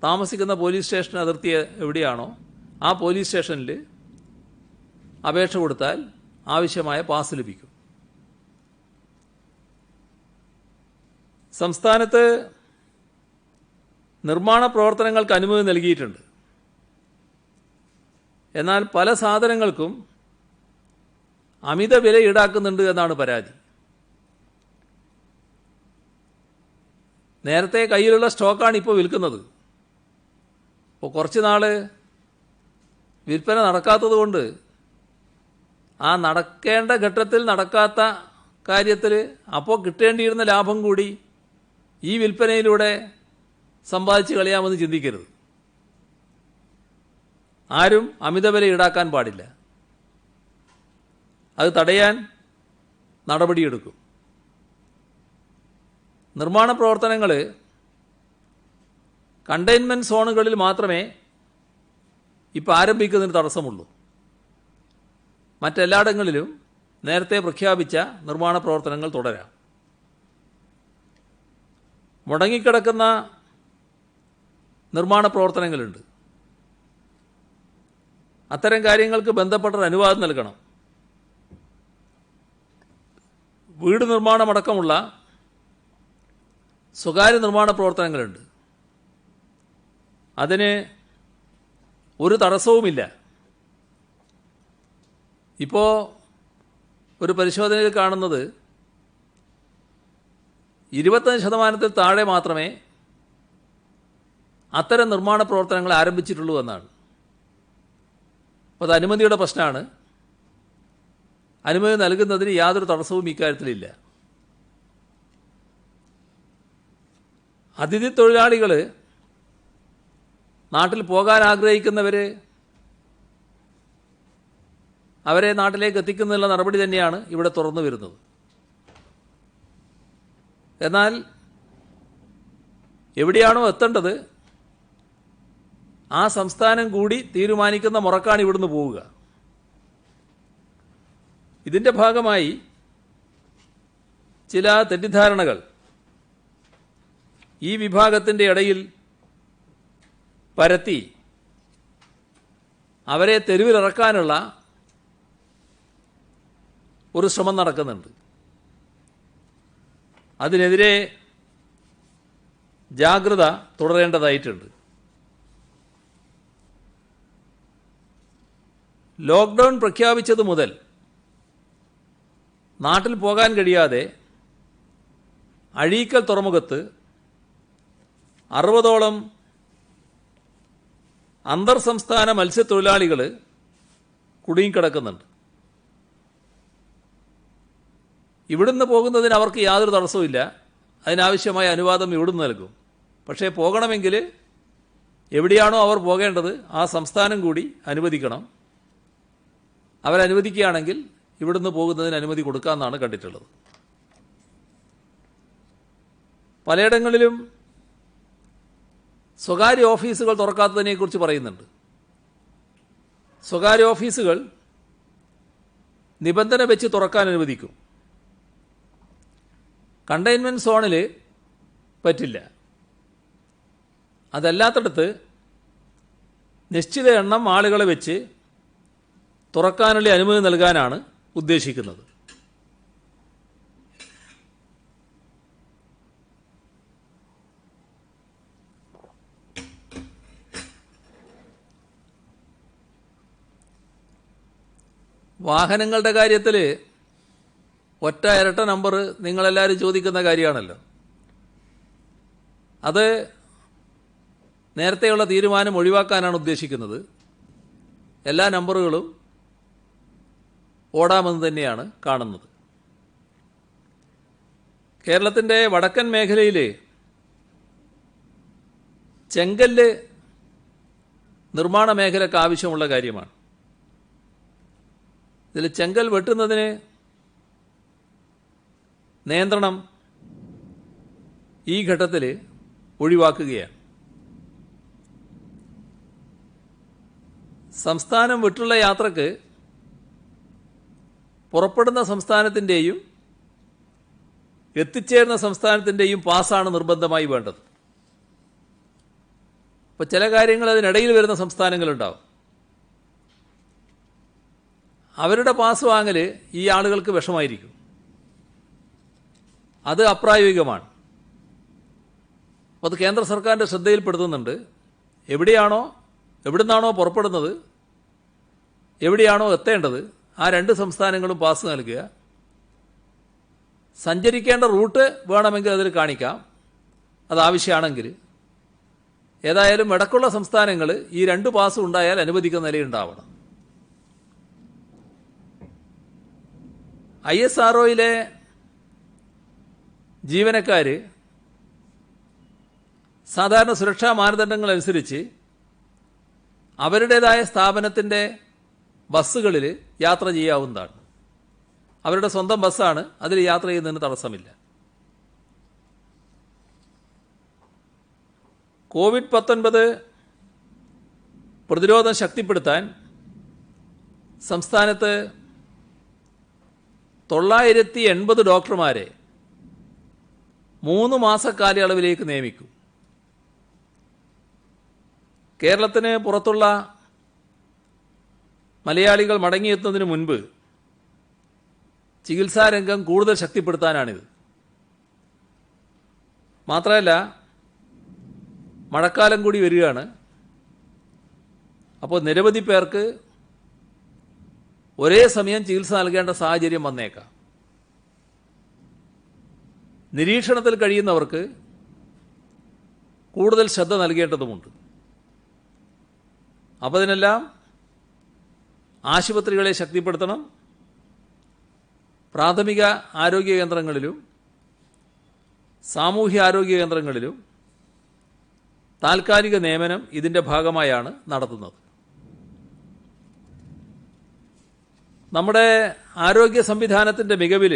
താമസിക്കുന്ന പോലീസ് സ്റ്റേഷൻ അതിർത്തി എവിടെയാണോ ആ പോലീസ് സ്റ്റേഷനിൽ അപേക്ഷ കൊടുത്താൽ ആവശ്യമായ പാസ് ലഭിക്കും. സംസ്ഥാനത്ത് നിർമ്മാണ പ്രവർത്തനങ്ങൾക്ക് അനുമതി നൽകിയിട്ടുണ്ട്. എന്നാൽ പല സാധനങ്ങൾക്കും അമിത വില ഈടാക്കുന്നുണ്ട് എന്നാണ് പരാതി. നേരത്തെ കയ്യിലുള്ള സ്റ്റോക്കാണ് ഇപ്പോൾ വിൽക്കുന്നത്. ഇപ്പോൾ കുറച്ച് നാൾ വിൽപ്പന നടക്കാത്തത് കൊണ്ട് ആ നടക്കേണ്ട ഘട്ടത്തിൽ നടക്കാത്ത കാര്യത്തിൽ അപ്പോൾ കിട്ടേണ്ടിയിരുന്ന ലാഭം കൂടി ഈ വിൽപ്പനയിലൂടെ സമ്പാദിച്ച് കളയാമെന്ന് ചിന്തിക്കരുത്. ആരും അമിതവില ഈടാക്കാൻ പാടില്ല. അത് തടയാൻ നടപടിയെടുക്കും. നിർമ്മാണ പ്രവർത്തനങ്ങൾ കണ്ടെയ്ൻമെൻറ് സോണുകളിൽ മാത്രമേ ഇപ്പോൾ ആരംഭിക്കുന്നതിന് തടസ്സമുള്ളൂ. മറ്റെല്ലായിടങ്ങളിലും നേരത്തെ പ്രഖ്യാപിച്ച നിർമ്മാണ പ്രവർത്തനങ്ങൾ തുടരാം. മുടങ്ങിക്കിടക്കുന്ന നിർമ്മാണ പ്രവർത്തനങ്ങളുണ്ട്. അത്തരം കാര്യങ്ങൾക്ക് ബന്ധപ്പെട്ട അനുവാദം നൽകണം. വീട് നിർമ്മാണമടക്കമുള്ള സ്വകാര്യ നിർമ്മാണ പ്രവർത്തനങ്ങളുണ്ട്. അതിന് ഒരു തടസ്സവുമില്ല. ഇപ്പോൾ ഒരു പരിശോധനയിൽ കാണുന്നത് 25% താഴെ മാത്രമേ അത്തരം നിർമ്മാണ പ്രവർത്തനങ്ങൾ ആരംഭിച്ചിട്ടുള്ളൂ എന്നാണ്. അപ്പോൾ അത് അനുമതിയുടെ പ്രശ്നമാണ്. അനുമതി നൽകുന്നതിന് യാതൊരു തടസ്സവും ഇക്കാര്യത്തിലില്ല. അതിഥി തൊഴിലാളികൾ നാട്ടിൽ പോകാൻ ആഗ്രഹിക്കുന്നവർ അവരെ നാട്ടിലേക്ക് എത്തിക്കുന്നതിനുള്ള നടപടി തന്നെയാണ് ഇവിടെ തുറന്നു വരുന്നത്. എന്നാൽ എവിടെയാണോ എത്തേണ്ടത് ആ സംസ്ഥാനം കൂടി തീരുമാനിക്കുന്ന മുറക്കാണ് ഇവിടുന്ന് പോവുക. ഇതിൻ്റെ ഭാഗമായി ചില തെറ്റിദ്ധാരണകൾ ഈ വിഭാഗത്തിൻ്റെ ഇടയിൽ പരത്തി അവരെ തെരുവിലിറക്കാനുള്ള ഒരു ശ്രമം നടക്കുന്നുണ്ട്. അതിനെതിരെ ജാഗ്രത തുടരേണ്ടതായിട്ടുണ്ട്. ലോക്ക്ഡൗൺ പ്രഖ്യാപിച്ചത് മുതൽ നാട്ടിൽ പോകാൻ കഴിയാതെ അഴീക്കൽ തുറമുഖത്ത് 60ഓളം അന്തർ സംസ്ഥാന മത്സ്യത്തൊഴിലാളികൾ കുടുങ്ങിക്കിടക്കുന്നുണ്ട്. ഇവിടുന്ന് പോകുന്നതിന് അവർക്ക് യാതൊരു തടസ്സവുമില്ല. അതിനാവശ്യമായ അനുവാദം ഇവിടുന്ന് നൽകും. പക്ഷേ പോകണമെങ്കിൽ എവിടെയാണോ അവർ പോകേണ്ടത് ആ സംസ്ഥാനം കൂടി അനുവദിക്കണം. അവരനുവദിക്കുകയാണെങ്കിൽ ഇവിടുന്ന് പോകുന്നതിന് അനുമതി കൊടുക്കാമെന്നാണ് കണ്ടിട്ടുള്ളത്. പലയിടങ്ങളിലും സ്വകാര്യ ഓഫീസുകൾ തുറക്കാത്തതിനെക്കുറിച്ച് പറയുന്നുണ്ട്. സ്വകാര്യ ഓഫീസുകൾ നിബന്ധന വെച്ച് തുറക്കാൻ അനുവദിക്കും. കണ്ടെയ്ൻമെൻറ് സോണിൽ പറ്റില്ല. അതല്ലാത്തടത്ത് നിശ്ചിത എണ്ണം ആളുകളെ വെച്ച് തുറക്കാനുള്ള അനുമതി നൽകാനാണ് ഉദ്ദേശിക്കുന്നത്. വാഹനങ്ങളുടെ കാര്യത്തിൽ ഒറ്റ ഇരട്ട നമ്പർ നിങ്ങളെല്ലാവരും ചോദിക്കുന്ന കാര്യമാണല്ലോ. അത് നേരത്തെയുള്ള തീരുമാനം ഒഴിവാക്കാനാണ് ഉദ്ദേശിക്കുന്നത്. എല്ലാ നമ്പറുകളും ഓടാമെന്ന് തന്നെയാണ് കാണുന്നത്. കേരളത്തിൻ്റെ വടക്കൻ മേഖലയിൽ ചെങ്കല്ല് നിർമ്മാണ മേഖലയ്ക്ക് ആവശ്യമുള്ള കാര്യമാണ്. ഇതിൽ ചെങ്കൽ വെട്ടുന്നതിന് നിയന്ത്രണം ഈ ഘട്ടത്തിൽ ഒഴിവാക്കുകയാണ്. സംസ്ഥാനം വിട്ടുള്ള യാത്രക്ക് പുറപ്പെടുന്ന സംസ്ഥാനത്തിൻ്റെയും എത്തിച്ചേരുന്ന സംസ്ഥാനത്തിൻ്റെയും പാസ്സാണ് നിർബന്ധമായി വേണ്ടത്. അപ്പോൾ ചില കാര്യങ്ങൾ അതിനിടയിൽ വരുന്ന സംസ്ഥാനങ്ങളുണ്ടാവും. അവരുടെ പാസ് വാങ്ങൽ ഈ ആളുകൾക്ക് വിഷമായിരിക്കും. അത് അപ്രായോഗികമാണ്. അപ്പോൾ അത് കേന്ദ്ര സർക്കാരിൻ്റെ ശ്രദ്ധയിൽപ്പെടുത്തുന്നുണ്ട്. എവിടുന്നാണോ പുറപ്പെടുന്നത്, എവിടെയാണോ എത്തേണ്ടത്, ആ രണ്ട് സംസ്ഥാനങ്ങളും പാസ് നൽകുക. സഞ്ചരിക്കേണ്ട റൂട്ട് വേണമെങ്കിൽ അതിൽ കാണിക്കാം, അത് ആവശ്യമാണെങ്കിൽ. ഏതായാലും ഇടക്കുള്ള സംസ്ഥാനങ്ങൾ ഈ രണ്ട് പാസും ഉണ്ടായാൽ അനുവദിക്കുന്ന നിലയുണ്ടാവണം. ISROയിലെ ജീവനക്കാർ സാധാരണ സുരക്ഷാ മാനദണ്ഡങ്ങൾ അനുസരിച്ച് അവരുടേതായ സ്ഥാപനത്തിൻ്റെ ബസ്സുകളിൽ യാത്ര ചെയ്യാവുന്നതാണ്. അവരുടെ സ്വന്തം ബസ്സാണ്, അതിൽ യാത്ര ചെയ്യുന്നതിന് തടസ്സമില്ല. COVID-19 പ്രതിരോധം ശക്തിപ്പെടുത്താൻ സംസ്ഥാനത്ത് 980 ഡോക്ടർമാരെ 3 മാസ കാലയളവിലേക്ക് നിയമിക്കും. കേരളത്തിന് പുറത്തുള്ള മലയാളികൾ മടങ്ങിയെത്തുന്നതിന് മുൻപ് ചികിത്സാരംഗം കൂടുതൽ ശക്തിപ്പെടുത്താനാണിത്. മാത്രമല്ല, മഴക്കാലം കൂടി വരികയാണ്. അപ്പോൾ നിരവധി പേർക്ക് ഒരേ സമയം ചികിത്സ നൽകേണ്ട സാഹചര്യം വന്നേക്കാം. നിരീക്ഷണത്തിൽ കഴിയുന്നവർക്ക് കൂടുതൽ ശ്രദ്ധ നൽകേണ്ടതുമുണ്ട്. അപ്പോൾ അതിനെല്ലാം ആശുപത്രികളെ ശക്തിപ്പെടുത്തണം. പ്രാഥമിക ആരോഗ്യ കേന്ദ്രങ്ങളിലും സാമൂഹ്യ ആരോഗ്യ കേന്ദ്രങ്ങളിലും താൽക്കാലിക നിയമനം ഇതിൻ്റെ ഭാഗമായാണ് നടത്തുന്നത്. നമ്മുടെ ആരോഗ്യ സംവിധാനത്തിൻ്റെ മികവിൽ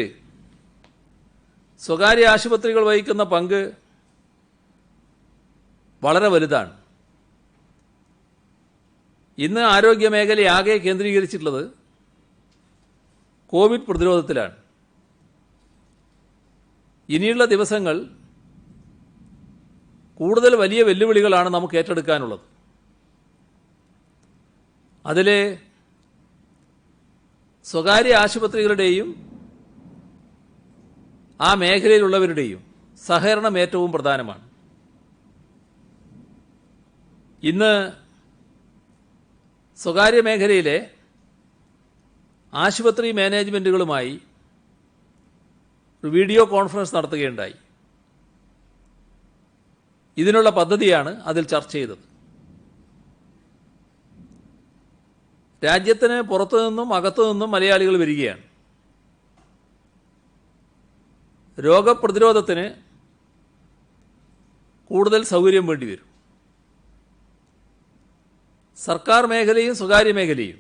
സ്വകാര്യ ആശുപത്രികൾ വഹിക്കുന്ന പങ്ക് വളരെ വലുതാണ്. ഇന്ന് ആരോഗ്യ മേഖലയാകെ കേന്ദ്രീകരിച്ചിട്ടുള്ളത് കോവിഡ് പ്രതിരോധത്തിലാണ്. ഇനിയുള്ള ദിവസങ്ങൾ കൂടുതൽ വലിയ വെല്ലുവിളികളാണ് നമുക്ക് ഏറ്റെടുക്കാനുള്ളത്. അതിൽ സ്വകാര്യ ആശുപത്രികളുടെയും ആ മേഖലയിലുള്ളവരുടെയും സഹകരണം ഏറ്റവും പ്രധാനമാണ്. ഇന്ന് സ്വകാര്യ മേഖലയിലെ ആശുപത്രി മാനേജ്മെൻറ്റുകളുമായി ഒരു വീഡിയോ കോൺഫറൻസ് നടത്തുകയുണ്ടായി. ഇതിനുള്ള പദ്ധതിയാണ് അതിൽ ചർച്ച ചെയ്തത്. രാജ്യത്തിന് പുറത്തുനിന്നും അകത്തുനിന്നും മലയാളികൾ വരികയാണ്. രോഗപ്രതിരോധത്തിന് കൂടുതൽ സൗകര്യം വേണ്ടിവരും. സർക്കാർ മേഖലയും സ്വകാര്യ മേഖലയും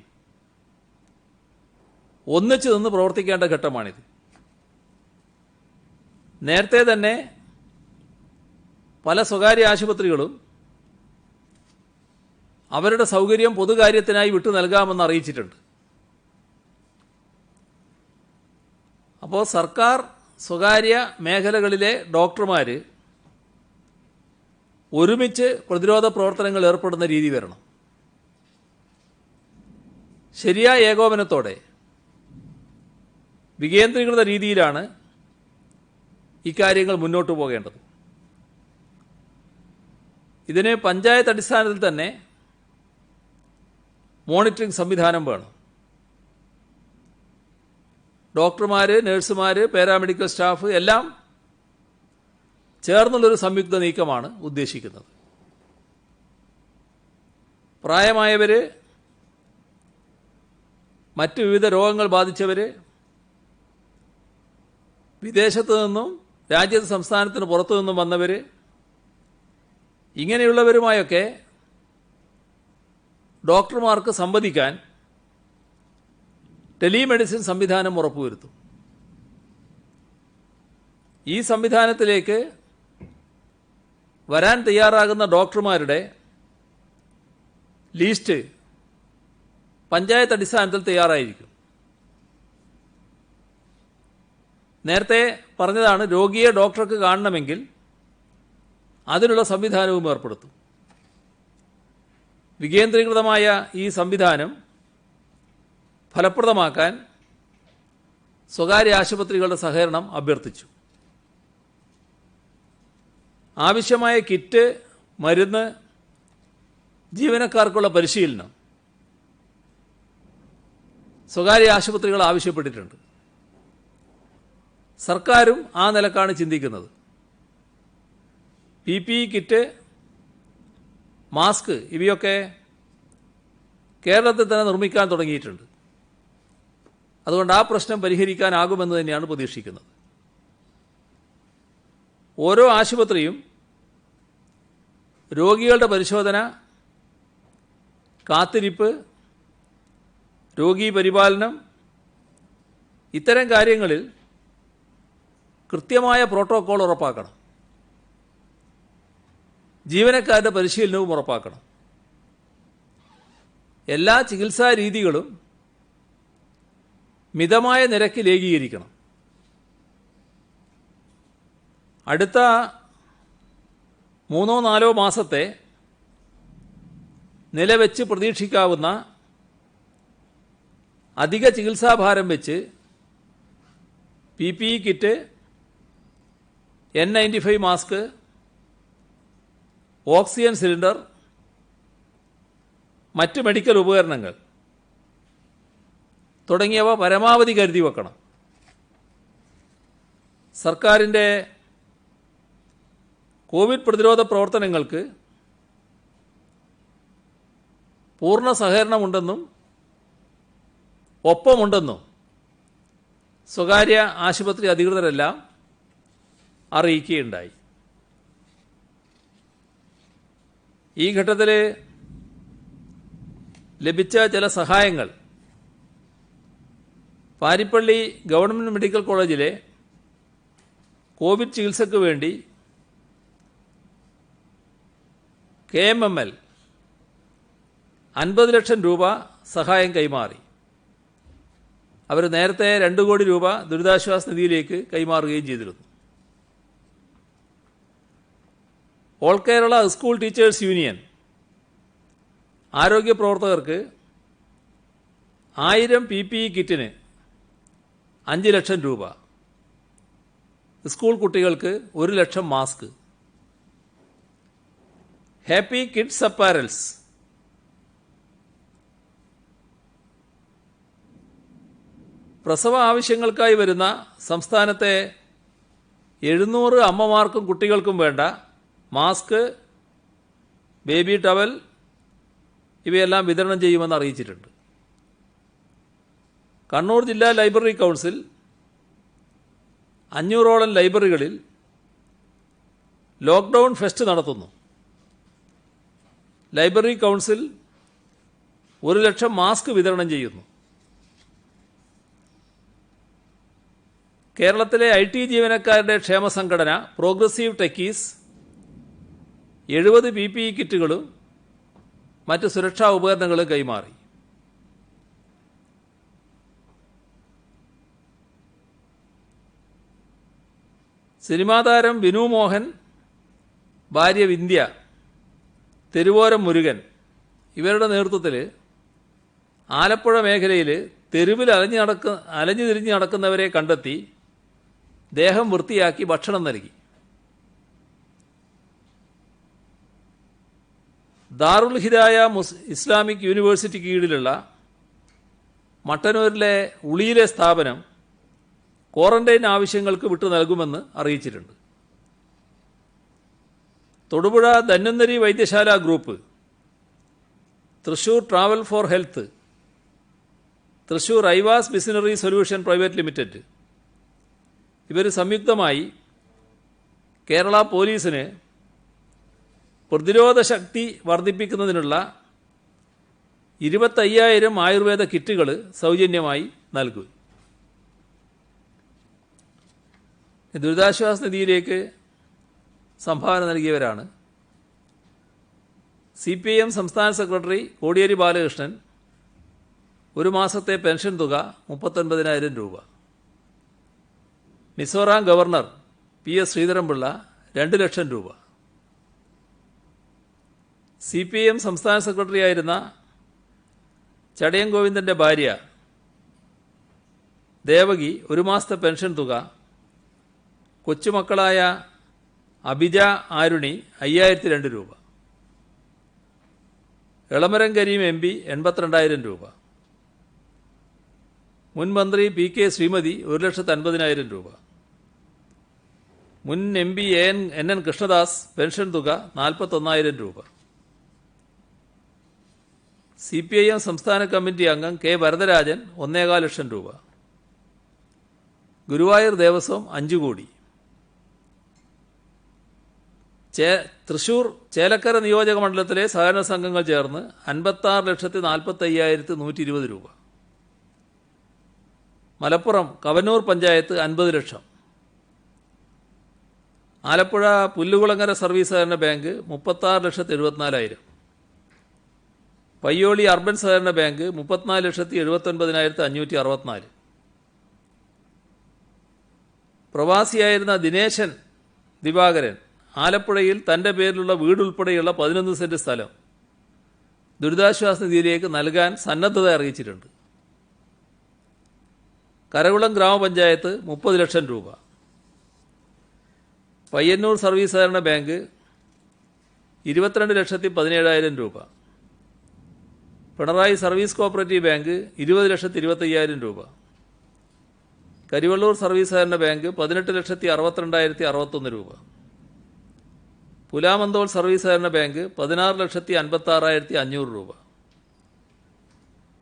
ഒന്നിച്ചു നിന്ന് പ്രവർത്തിക്കേണ്ട ഘട്ടമാണിത്. നേരത്തെ തന്നെ പല സ്വകാര്യ ആശുപത്രികളും അവരുടെ സൗകര്യം പൊതുകാര്യത്തിനായി വിട്ടു നൽകാമെന്ന് അറിയിച്ചിട്ടുണ്ട്. അപ്പോൾ സർക്കാർ സ്വകാര്യ മേഖലകളിലെ ഡോക്ടർമാർ ഒരുമിച്ച് പ്രതിരോധ പ്രവർത്തനങ്ങൾ ഏർപ്പെടുന്ന രീതി വരണം. ശരിയായ ഏകോപനത്തോടെ വികേന്ദ്രീകൃത രീതിയിലാണ് ഇക്കാര്യങ്ങൾ മുന്നോട്ട് പോകേണ്ടത്. ഇതിന് പഞ്ചായത്ത് അടിസ്ഥാനത്തിൽ തന്നെ മോണിറ്ററിംഗ് സംവിധാനം വേണം. ഡോക്ടർമാർ, നഴ്സുമാർ, പാരാമെഡിക്കൽ സ്റ്റാഫ് എല്ലാം ചേർന്നുള്ളൊരു സംയുക്ത നീക്കമാണ് ഉദ്ദേശിക്കുന്നത്. പ്രായമായവർ, മറ്റ് വിവിധ രോഗങ്ങൾ ബാധിച്ചവർ, വിദേശത്തു നിന്നും രാജ്യത്ത് സംസ്ഥാനത്തിന് പുറത്തു നിന്നും വന്നവർ, ഇങ്ങനെയുള്ളവരുമായൊക്കെ ഡോക്ടർമാർക്ക് സംവദിക്കാൻ ടെലിമെഡിസിൻ സംവിധാനം ഉറപ്പുവരുത്തും. ഈ സംവിധാനത്തിലേക്ക് വരാൻ തയ്യാറാകുന്ന ഡോക്ടർമാരുടെ ലിസ്റ്റ് പഞ്ചായത്ത് അടിസ്ഥാനത്തിൽ തയ്യാറായിരിക്കും. നേരത്തെ പറഞ്ഞതാണ്, രോഗിയെ ഡോക്ടർക്ക് കാണണമെങ്കിൽ അതിനുള്ള സംവിധാനവും ഏർപ്പെടുത്തും. വികേന്ദ്രീകൃതമായ ഈ സംവിധാനം ഫലപ്രദമാക്കാൻ സ്വകാര്യ ആശുപത്രികളുടെ സഹകരണം അഭ്യർത്ഥിച്ചു. ആവശ്യമായ കിറ്റ്, മരുന്ന്, ജീവനക്കാർക്കുള്ള പരിശീലനം സ്വകാര്യ ആശുപത്രികൾ ആവശ്യപ്പെട്ടിട്ടുണ്ട്. സർക്കാരും ആ നിലക്കാണ് ചിന്തിക്കുന്നത്. PPE കിറ്റ്, മാസ്ക് ഇവയൊക്കെ കേരളത്തിൽ തന്നെ നിർമ്മിക്കാൻ തുടങ്ങിയിട്ടുണ്ട്. അതുകൊണ്ട് ആ പ്രശ്നം പരിഹരിക്കാനാകുമെന്ന് തന്നെയാണ് പ്രതീക്ഷിക്കുന്നത്. ഓരോ ആശുപത്രിയും രോഗികളുടെ പരിശോധന, കാത്തിരിപ്പ്, രോഗീ പരിപാലനം ഇത്തരം കാര്യങ്ങളിൽ കൃത്യമായ പ്രോട്ടോക്കോൾ ഉറപ്പാക്കണം. ജീവനക്കാരുടെ പരിശീലനവും ഉറപ്പാക്കണം. എല്ലാ ചികിത്സാ രീതികളും മിതമായ നിരക്കിൽ ഏകീകരിക്കണം. അടുത്ത 3-4 മാസത്തെ നിലവെച്ച് പ്രതീക്ഷിക്കാവുന്ന അധിക ചികിത്സാഭാരം വെച്ച് PPE kit, N95 mask, oxygen cylinder, മറ്റ് മെഡിക്കൽ ഉപകരണങ്ങൾ തുടങ്ങിയവ പരമാവധി കരുതി വെക്കണം. സർക്കാരിൻ്റെ കോവിഡ് പ്രതിരോധ പ്രവർത്തനങ്ങൾക്ക് പൂർണ്ണ സഹകരണമുണ്ടെന്നും ഒപ്പമുണ്ടെന്നും സ്വകാര്യ ആശുപത്രി അധികൃതരെല്ലാം അറിയിക്കുകയുണ്ടായി. ഈ ഘട്ടത്തിൽ ലഭിച്ച ചില സഹായങ്ങൾ പാരിപ്പള്ളി ഗവൺമെൻറ് മെഡിക്കൽ കോളേജിലെ കോവിഡ് ചികിത്സയ്ക്ക് വേണ്ടി KMML 50 ലക്ഷം രൂപ സഹായം കൈമാറി. അവർ നേരത്തെ 2 കോടി രൂപ ദുരിതാശ്വാസ നിധിയിലേക്ക് കൈമാറുകയും ചെയ്തിരുന്നു. All Kerala school teachers union ആരോഗ്യ പ്രവർത്തകർക്ക് 1000 PPE കിറ്റിന് 5 ലക്ഷം രൂപ, സ്കൂൾ കുട്ടികൾക്ക് 1 ലക്ഷം മാസ്ക്, ഹാപ്പി കിഡ്സ് അപ്പാരൽസ് പ്രസവ ആവശ്യങ്ങൾക്കായി വരുന്ന സംസ്ഥാനത്തെ 700 അമ്മമാർക്കും കുട്ടികൾക്കും വേണ്ട മാസ്ക്, ബേബി ടവൽ ഇവയെല്ലാം വിതരണം ചെയ്യുമെന്ന് അറിയിച്ചിട്ടുണ്ട്. കണ്ണൂർ ജില്ലാ ലൈബ്രറി കൗൺസിൽ 500ഓളം ലൈബ്രറികളിൽ ലോക്ക്ഡൗൺ ഫെസ്റ്റ് നടത്തുന്നു. ലൈബ്രറി കൗൺസിൽ 1 ലക്ഷം മാസ്ക് വിതരണം ചെയ്യുന്നു. കേരളത്തിലെ IT ജീവനക്കാരുടെ ക്ഷേമ സംഘടന പ്രോഗ്രസീവ് ടെക്കീസ് 70 PPE കിറ്റുകളും മറ്റ് സുരക്ഷാ ഉപകരണങ്ങളും കൈമാറി. സിനിമാ താരം വിനു മോഹൻ, ഭാര്യ വിന്ധ്യ, തെരുവോരം മുരുകൻ ഇവരുടെ നേതൃത്വത്തിൽ ആലപ്പുഴ മേഖലയിൽ തെരുവിൽ അലഞ്ഞു തിരിഞ്ഞ് നടക്കുന്നവരെ കണ്ടെത്തി ദേഹം വൃത്തിയാക്കി ഭക്ഷണം നൽകി. ദാറുൽ ഹിദായ ഇസ്ലാമിക് യൂണിവേഴ്സിറ്റിക്ക് കീഴിലുള്ള മട്ടന്നൂരിലെ ഉളിയിലെ സ്ഥാപനം ക്വാറന്റൈൻ ആവശ്യങ്ങൾക്ക് വിട്ടു നൽകുമെന്ന് അറിയിച്ചിട്ടുണ്ട്. Thodupuzha Dhanwanthari Vaidyasala group, Thrissur travel for health, Thrissur Ivas visionary solution private limited ഇവർ സംയുക്തമായി കേരള പോലീസിന് പ്രതിരോധ ശക്തി വർദ്ധിപ്പിക്കുന്നതിനുള്ള 25,000 ആയുർവേദ കിറ്റുകൾ സൗജന്യമായി നൽകും. ദുരിതാശ്വാസ നിധിയിലേക്ക് സംഭാവന നൽകിയവരാണ് CPIM സംസ്ഥാന സെക്രട്ടറി കോടിയേരി ബാലകൃഷ്ണൻ. ഒരു മാസത്തെ പെൻഷൻ തുക 39,000 രൂപ. മിസോറാം ഗവർണർ PS ശ്രീധരൻപിള്ള 2 ലക്ഷം രൂപ. CPIM സംസ്ഥാന സെക്രട്ടറിയായിരുന്ന ചടയം ഗോവിന്ദൻ്റെ ഭാര്യ ദേവകി ഒരു മാസത്തെ പെൻഷൻ തുക, കൊച്ചുമക്കളായ അഭിജ, ആരുണി 5,002 രൂപ. എളമരം കരീം MP 82,000 രൂപ. മുൻ മന്ത്രി PK ശ്രീമതി 1,50,000 രൂപ. മുൻ MP NN കൃഷ്ണദാസ് പെൻഷൻ തുക 41,000 രൂപ. CPIM സംസ്ഥാന കമ്മിറ്റി അംഗം K വരദരാജൻ 1,15 ലക്ഷം രൂപ. ഗുരുവായൂർ ദേവസ്വം 5 കോടി. തൃശൂർ ചേലക്കര നിയോജക മണ്ഡലത്തിലെ സഹകരണ സംഘങ്ങൾ ചേർന്ന് 56,45,120 രൂപ. മലപ്പുറം കവന്നൂർ പഞ്ചായത്ത് 50 ലക്ഷം. ആലപ്പുഴ പുല്ലുകുളങ്ങര സർവീസ് സഹകരണ ബാങ്ക് 36,74,000. പയ്യോളി അർബൻ സഹകരണ ബാങ്ക് 34,79,564. പ്രവാസിയായിരുന്ന ദിനേശൻ ദിവാകരൻ ആലപ്പുഴയിൽ തൻ്റെ പേരിലുള്ള വീടുൾപ്പെടെയുള്ള 11 സെന്റ് സ്ഥലം ദുരിതാശ്വാസ നിധിയിലേക്ക് നൽകാൻ സന്നദ്ധത അറിയിച്ചിട്ടുണ്ട്. കരകുളം ഗ്രാമപഞ്ചായത്ത് 30 ലക്ഷം രൂപ. പയ്യന്നൂർ സർവീസ് സഹകരണ ബാങ്ക് 22,17,000 രൂപ. പിണറായി സർവീസ് കോഓപ്പറേറ്റീവ് ബാങ്ക് 20,25,000 രൂപ. കരിവള്ളൂർ സർവീസ് സഹകരണ ബാങ്ക് 18,62,61 രൂപ. പുലാമന്തോൾ സർവീസ് സഹകരണ ബാങ്ക് 16,56,500 രൂപ.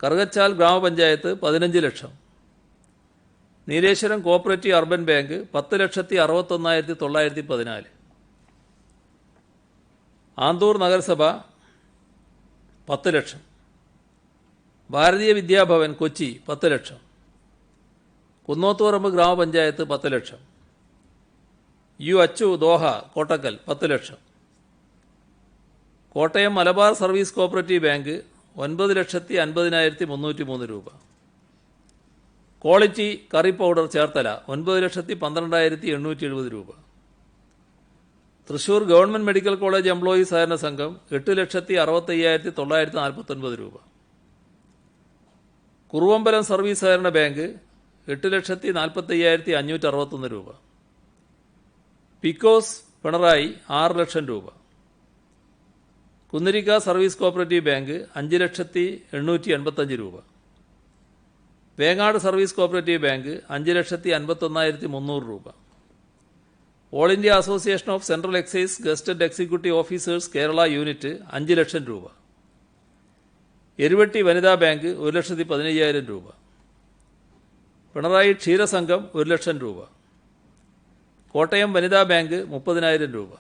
കറുകച്ചാൽ ഗ്രാമപഞ്ചായത്ത് 15 ലക്ഷം. Nileshwaram cooperative urban bank 10,61,914. Anthoor നഗരസഭ 10 ലക്ഷം. ഭാരതീയ വിദ്യാഭവൻ കൊച്ചി 10 ലക്ഷം. കുന്നോത്തുപറമ്പ് ഗ്രാമപഞ്ചായത്ത് 10 ലക്ഷം. അച്ചു ദോഹ കോട്ടക്കൽ 10 ലക്ഷം. Kottayam Malabar service cooperative bank 9,50,303 രൂപ. ക്വാളിറ്റി കറി പൗഡർ ചേർത്തല 9,12,870 രൂപ. Thrissur government medical college employees സഹകരണ സംഘം 8,65,949 രൂപ. കുറുവമ്പലം സർവീസ് സഹകരണ ബാങ്ക് 8,45,561 രൂപ. പിക്കോസ് പിണറായി 6 ലക്ഷം രൂപ. കുന്നിരിക്ക സർവീസ് കോഓപ്പറേറ്റീവ് ബാങ്ക് 5,885 രൂപ. വേങ്ങാട് സർവീസ് കോഓപ്പറേറ്റീവ് ബാങ്ക് 5,51,300 രൂപ. All India association of central excise gazetted executive officers Kerala unit 5 lakh രൂപ. എരുവട്ടി വനിതാ ബാങ്ക് 1,15,000 രൂപ. പിണറായി ക്ഷീരസംഘം 1 ലക്ഷം രൂപ. കോട്ടയം വനിതാ ബാങ്ക് 30,000 രൂപ.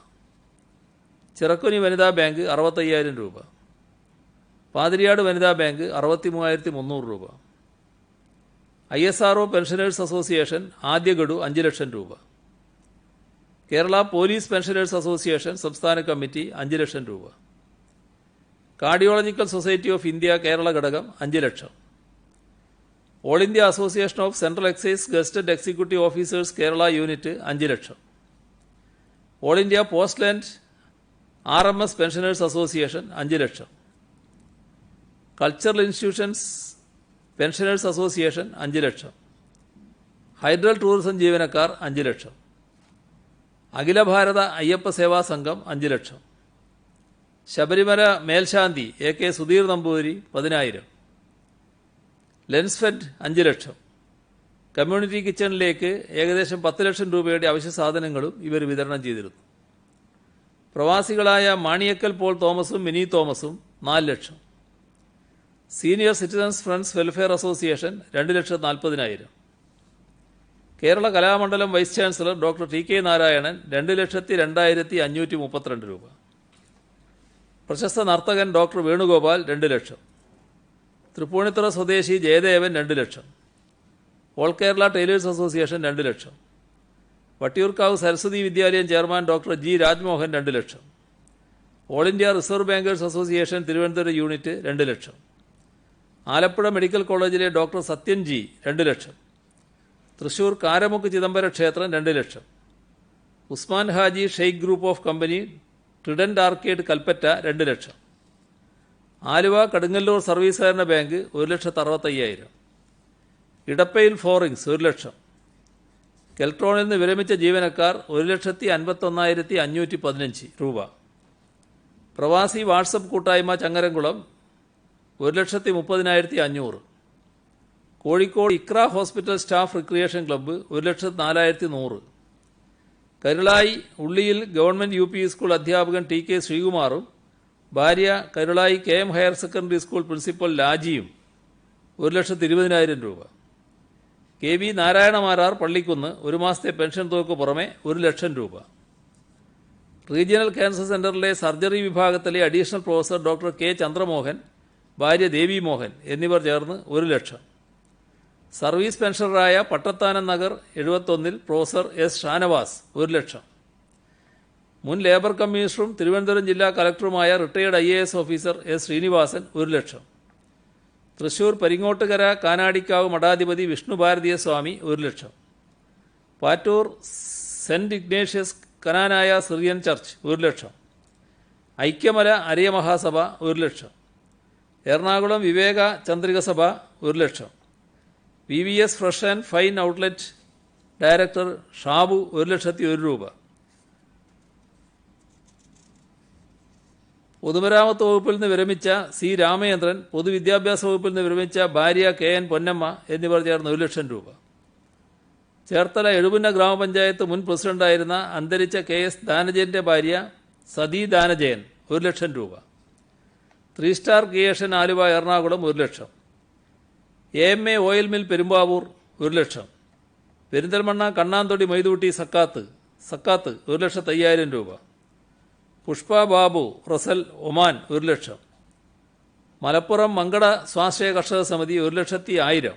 ചിറക്കുനി വനിതാ ബാങ്ക് 65,000 രൂപ. പാതിരിയാട് വനിതാ ബാങ്ക് 63,300 രൂപ. ISRO പെൻഷനേഴ്സ് അസോസിയേഷൻ ആദ്യ ഗഡു 5 ലക്ഷം രൂപ. കേരള പോലീസ് പെൻഷനേഴ്സ് അസോസിയേഷൻ സംസ്ഥാന കമ്മിറ്റി 5 ലക്ഷം രൂപ. Cardiological society of India Kerala ഘടകം 5 lakh. All India association of central excise gazetted executive officers Kerala unit 5 lakh. All India post and RMS pensioners association 5 lakh. Cultural institutions pensioners association 5 lakh. Hydel tourism ജീവനക്കാർ 5 ലക്ഷം. അഖില ഭാരത അയ്യപ്പ സേവാ സംഘം 5 ലക്ഷം. ശബരിമല മേൽശാന്തി AK Sudheer Namboothiri 10,000. Lensfed 5 ലക്ഷം. Community കിച്ചണിലേക്ക് ഏകദേശം 10 ലക്ഷം രൂപയുടെ അവശ്യ സാധനങ്ങളും ഇവർ വിതരണം ചെയ്തിരുന്നു. പ്രവാസികളായ മാണിയക്കൽ പോൾ തോമസും മിനി തോമസും 4 lakh. Senior citizens friends welfare association 2,40,000. Kerala Kalamandalam vice chancellor doctor T K. Narayanan 2,02,532 രൂപ. പ്രശസ്ത നർത്തകൻ ഡോക്ടർ വേണുഗോപാൽ 2 ലക്ഷം. തൃപ്പൂണിത്തുറ സ്വദേശി Jayadevan 2 lakh. All Kerala tailors association 2 lakh. Vattiyoorkavu Saraswathi Vidyalayam chairman doctor G Rajmohan 2 lakh. All India reserve bankers association Thiruvananthapuram unit 2 lakh. Alappuzha medical കോളേജിലെ ഡോക്ടർ സത്യൻ ജി 2 ലക്ഷം. തൃശൂർ കാരമുക്ക് ചിദംബര ക്ഷേത്രം 2 lakh. Usman Haji Sheikh group of company trident arcade Kalpetta 2 lakh. Aluva Kadungallur service സഹകരണ bank 1,65,000. Edappayil floorings 1 lakh. കെൽട്രോണിൽ നിന്ന് വിരമിച്ച ജീവനക്കാർ 1,51,515 രൂപ. പ്രവാസി വാട്സപ്പ് കൂട്ടായ്മ Changaramkulam 1,30,500. Kozhikode Iqra hospital staff recreation club 1,04,100. Karulai Ulliyil government U P school അധ്യാപകൻ ടി.കെ. ശ്രീകുമാറും ഭാര്യ Karulai K M. Higher secondary school principal ലാജിയും 1,20,000 രൂപ. കെ.വി. നാരായണമാരാർ പള്ളിക്കുന്ന് 1 മാസത്തെ പെൻഷൻ തുകയ്ക്ക് പുറമെ 1 ലക്ഷം രൂപ. റീജിയണൽ ക്യാൻസർ സെന്ററിലെ സർജറി വിഭാഗത്തിലെ additional professor doctor K. Chandramohan, ഭാര്യ ദേവി മോഹൻ എന്നിവർ ചേർന്ന് 1 ലക്ഷം. സർവീസ് പെൻഷനറായ പട്ടത്താനം നഗർ 71 പ്രൊഫസർ എസ് ഷാനവാസ് 1 ലക്ഷം. മുൻ ലേബർ കമ്മീഷണറും തിരുവനന്തപുരം ജില്ലാ കളക്ടറുമായ retired IAS officer S Sreenivasan 1 lakh. Thrissur Paringottukara Kanadikkavu മഠാധിപതി Vishnu Bharatiya Swami 1 lakh. Pattoor saint Ignatius Knanaya Syrian church 1 lakh. Aikyamala Ariya Mahasabha 1 lakh. Ernakulam Viveka Chandrika സഭ 1 ലക്ഷം. VVS fresh and fine outlet director Shabu 1,01,000 രൂപ. പൊതുമരാമത്ത് വകുപ്പിൽ നിന്ന് വിരമിച്ച സി രാമചന്ദ്രൻ, പൊതുവിദ്യാഭ്യാസ വകുപ്പിൽ നിന്ന് വിരമിച്ച ഭാര്യ KN പൊന്നമ്മ എന്നിവർ ചേർന്ന് 1 ലക്ഷം രൂപ. ചേർത്തല എഴുപുന്ന ഗ്രാമപഞ്ചായത്ത് മുൻ പ്രസിഡന്റായിരുന്ന അന്തരിച്ച KS ദാനജയന്റെ ഭാര്യ സതി ദാനജയൻ 1 ലക്ഷം രൂപ. 3 സ്റ്റാർ ക്രിയേഷൻ ആലുവ എറണാകുളം 1 ലക്ഷം. AMA ഓയിൽ മിൽ പെരുമ്പാവൂർ 1 ലക്ഷം. പെരിന്തൽമണ്ണ കണ്ണാന്തൊടി മൈതൂട്ടി സക്കാത്ത് 1,05,000 രൂപ. പുഷ്പ ബാബു റസൽ ഒമാൻ 1 ലക്ഷം. മലപ്പുറം മങ്കട സ്വാശ്രയ കർഷക സമിതി 1,01,000.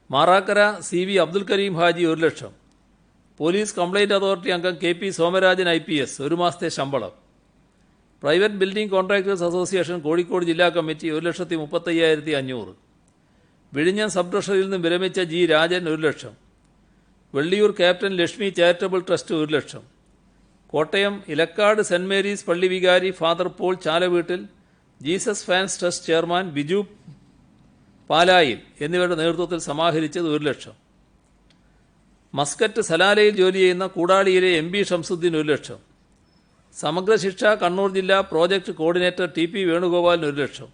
മാറാക്കര CV അബ്ദുൽ കരീം ഹാജി 1 ലക്ഷം. പോലീസ് കംപ്ലയിന്റ് അതോറിറ്റി അംഗം KP സോമരാജൻ IPS 1 മാസത്തെ ശമ്പളം. Private building contractors association Kozhikode ജില്ലാ കമ്മിറ്റി 1,35,500. വിഴിഞ്ഞം സബ് ട്രഷറിയിൽ നിന്നും വിരമിച്ച G രാജൻ 1 ലക്ഷം. Velliyur captain Lakshmi charitable trust 1 ലക്ഷം. കോട്ടയം ഇലക്കാട് സെന്റ് മേരീസ് പള്ളി വികാരി father Paul Chalaveettil Jesus fans trust chairman Biju പാലായിൽ എന്നിവരുടെ നേതൃത്വത്തിൽ സമാഹരിച്ചത് 1 ലക്ഷം. മസ്കറ്റ് സലാലയിൽ ജോലി ചെയ്യുന്ന കൂടാളിയിലെ MB ഷംസുദ്ദീൻ 1 ലക്ഷം. സമഗ്ര ശിക്ഷ കണ്ണൂർ ജില്ലാ പ്രോജക്ട് കോർഡിനേറ്റർ TP വേണുഗോപാലിന് 1 ലക്ഷം.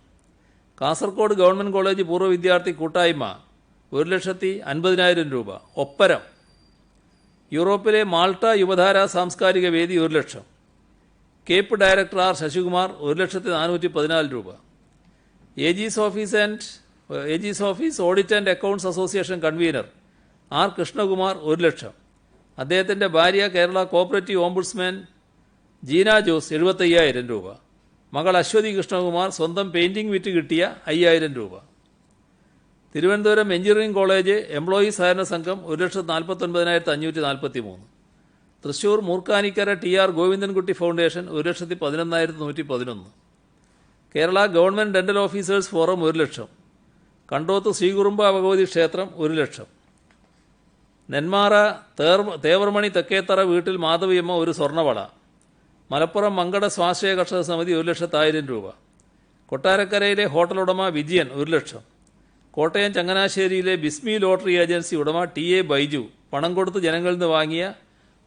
കാസർഗോഡ് ഗവൺമെന്റ് കോളേജ് പൂർവ്വ വിദ്യാർത്ഥി കൂട്ടായ്മ 1,50,000 രൂപ. ഒപ്പരം യൂറോപ്പിലെ മാൾട്ട യുവധാര സാംസ്കാരിക വേദി 1 ലക്ഷം. കേപ്പ് ഡയറക്ടർ R ശശികുമാർ 1,414 രൂപ. AG's office audit and accounts association convener R Krishnakumar 1 ലക്ഷം. അദ്ദേഹത്തിന്റെ ഭാര്യ കേരള കോഓപ്പറേറ്റീവ് ഓംബുഡ്സ്മാൻ ജീന ജോസ് 75,000 രൂപ. മകൾ അശ്വതി കൃഷ്ണകുമാർ സ്വന്തം പെയിന്റിംഗ് വിറ്റ് കിട്ടിയ 5,000 രൂപ. തിരുവനന്തപുരം എഞ്ചിനീയറിംഗ് കോളേജ് എംപ്ലോയീസ് സഹകരണ സംഘം 1,49,543. Thrissur Moorkanikkara TR Govindankutty foundation 1,11,111. Kerala government dental officers forum 1 lakh. Kandoth Sreekurumba Bhagavathi ക്ഷേത്രം 1 ലക്ഷം. നെന്മാറ തേവർമണി തെക്കേത്തറ വീട്ടിൽ മാധവിയമ്മ 1 സ്വർണ്ണവള. മലപ്പുറം മങ്കട സ്വാശ്രയ കർഷക സമിതി 1,00,000 രൂപ. കൊട്ടാരക്കരയിലെ ഹോട്ടൽ ഉടമ വിജയൻ 1 ലക്ഷം. കോട്ടയം ചങ്ങനാശ്ശേരിയിലെ ബിസ്മി ലോട്ടറി ഏജൻസി ഉടമ TA ബൈജു പണം കൊടുത്ത് ജനങ്ങളിൽ നിന്ന് വാങ്ങിയ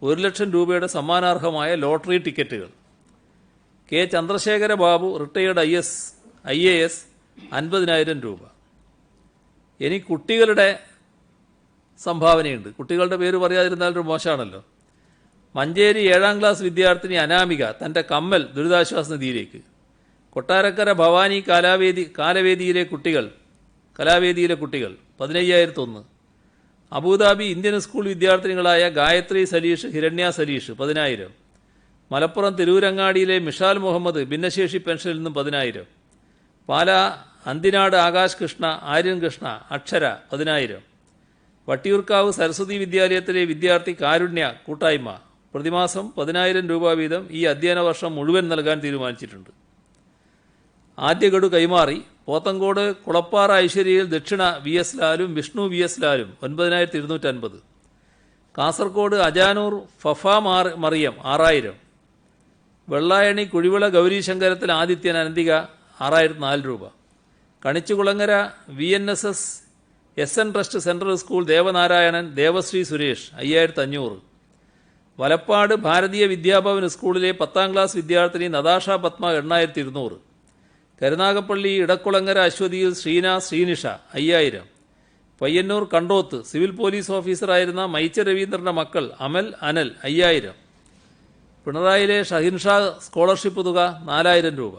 1 ലക്ഷം രൂപയുടെ സമ്മാനാർഹമായ ലോട്ടറി ടിക്കറ്റുകൾ. K Chandrasekhara Babu retired IAS 50,000 രൂപ. ഇനി കുട്ടികളുടെ സംഭാവനയുണ്ട്. കുട്ടികളുടെ പേര് പറയാതിരുന്നാൽ ഒരു മോശമാണല്ലോ. മഞ്ചേരി 7ാം ക്ലാസ് വിദ്യാർത്ഥിനി അനാമിക തൻ്റെ കമ്മൽ ദുരിതാശ്വാസ നിധിയിലേക്ക്. കൊട്ടാരക്കര ഭവാനി കലാവേദിയിലെ കുട്ടികൾ 15,001. അബുദാബി ഇന്ത്യൻ സ്കൂൾ വിദ്യാർത്ഥിനികളായ ഗായത്രി സലീഷ്, ഹിരണ്യ സലീഷ് 10,000. മലപ്പുറം തിരൂരങ്ങാടിയിലെ മിഷാൽ മുഹമ്മദ് ഭിന്നശേഷി പെൻഷനിൽ നിന്നും 10,000. പാലാ അന്തിനാട് ആകാശ് കൃഷ്ണ, ആര്യൻ കൃഷ്ണ, അക്ഷര 10,000. വട്ടിയൂർക്കാവ് സരസ്വതി വിദ്യാലയത്തിലെ വിദ്യാർത്ഥി കാരുണ്യ കൂട്ടായ്മ പ്രതിമാസം 10,000 രൂപ വീതം ഈ അധ്യയന വർഷം മുഴുവൻ നൽകാൻ തീരുമാനിച്ചിട്ടുണ്ട്. ആദ്യ ഗഡു കൈമാറി. പോത്തങ്കോട് കുളപ്പാറ ഐശ്വര്യയിൽ ദക്ഷിണ VS ലാലും വിഷ്ണു VS ലാലും 9,250. കാസർഗോഡ് അജാനൂർ ഫഫ മറിയം 6,000. വെള്ളായണി കുഴിവിള ഗൗരീശങ്കരത്തിൽ ആദിത്യൻ അനന്തിക 6,004 രൂപ. Kanichukulangara VNSS SN trust central school Devanarayanan Devasree Suresh 5,500. Valappad Bharatiya Vidyabhavan സ്കൂളിലെ 10ാം ക്ലാസ് വിദ്യാർത്ഥിനി നതാഷ പത്മ 8,200. കരുനാഗപ്പള്ളി ഇടക്കുളങ്ങര അശ്വതിയിൽ ശ്രീനിഷ 5,000. പയ്യന്നൂർ കണ്ടോത്ത് സിവിൽ പോലീസ് ഓഫീസറായിരുന്ന മൈച്ച രവീന്ദ്രന്റെ മക്കൾ അമൽ, അനൽ 5,000. പിണറായിലെ ഷഹിൻഷാ സ്കോളർഷിപ്പ് തുക 4,000 രൂപ.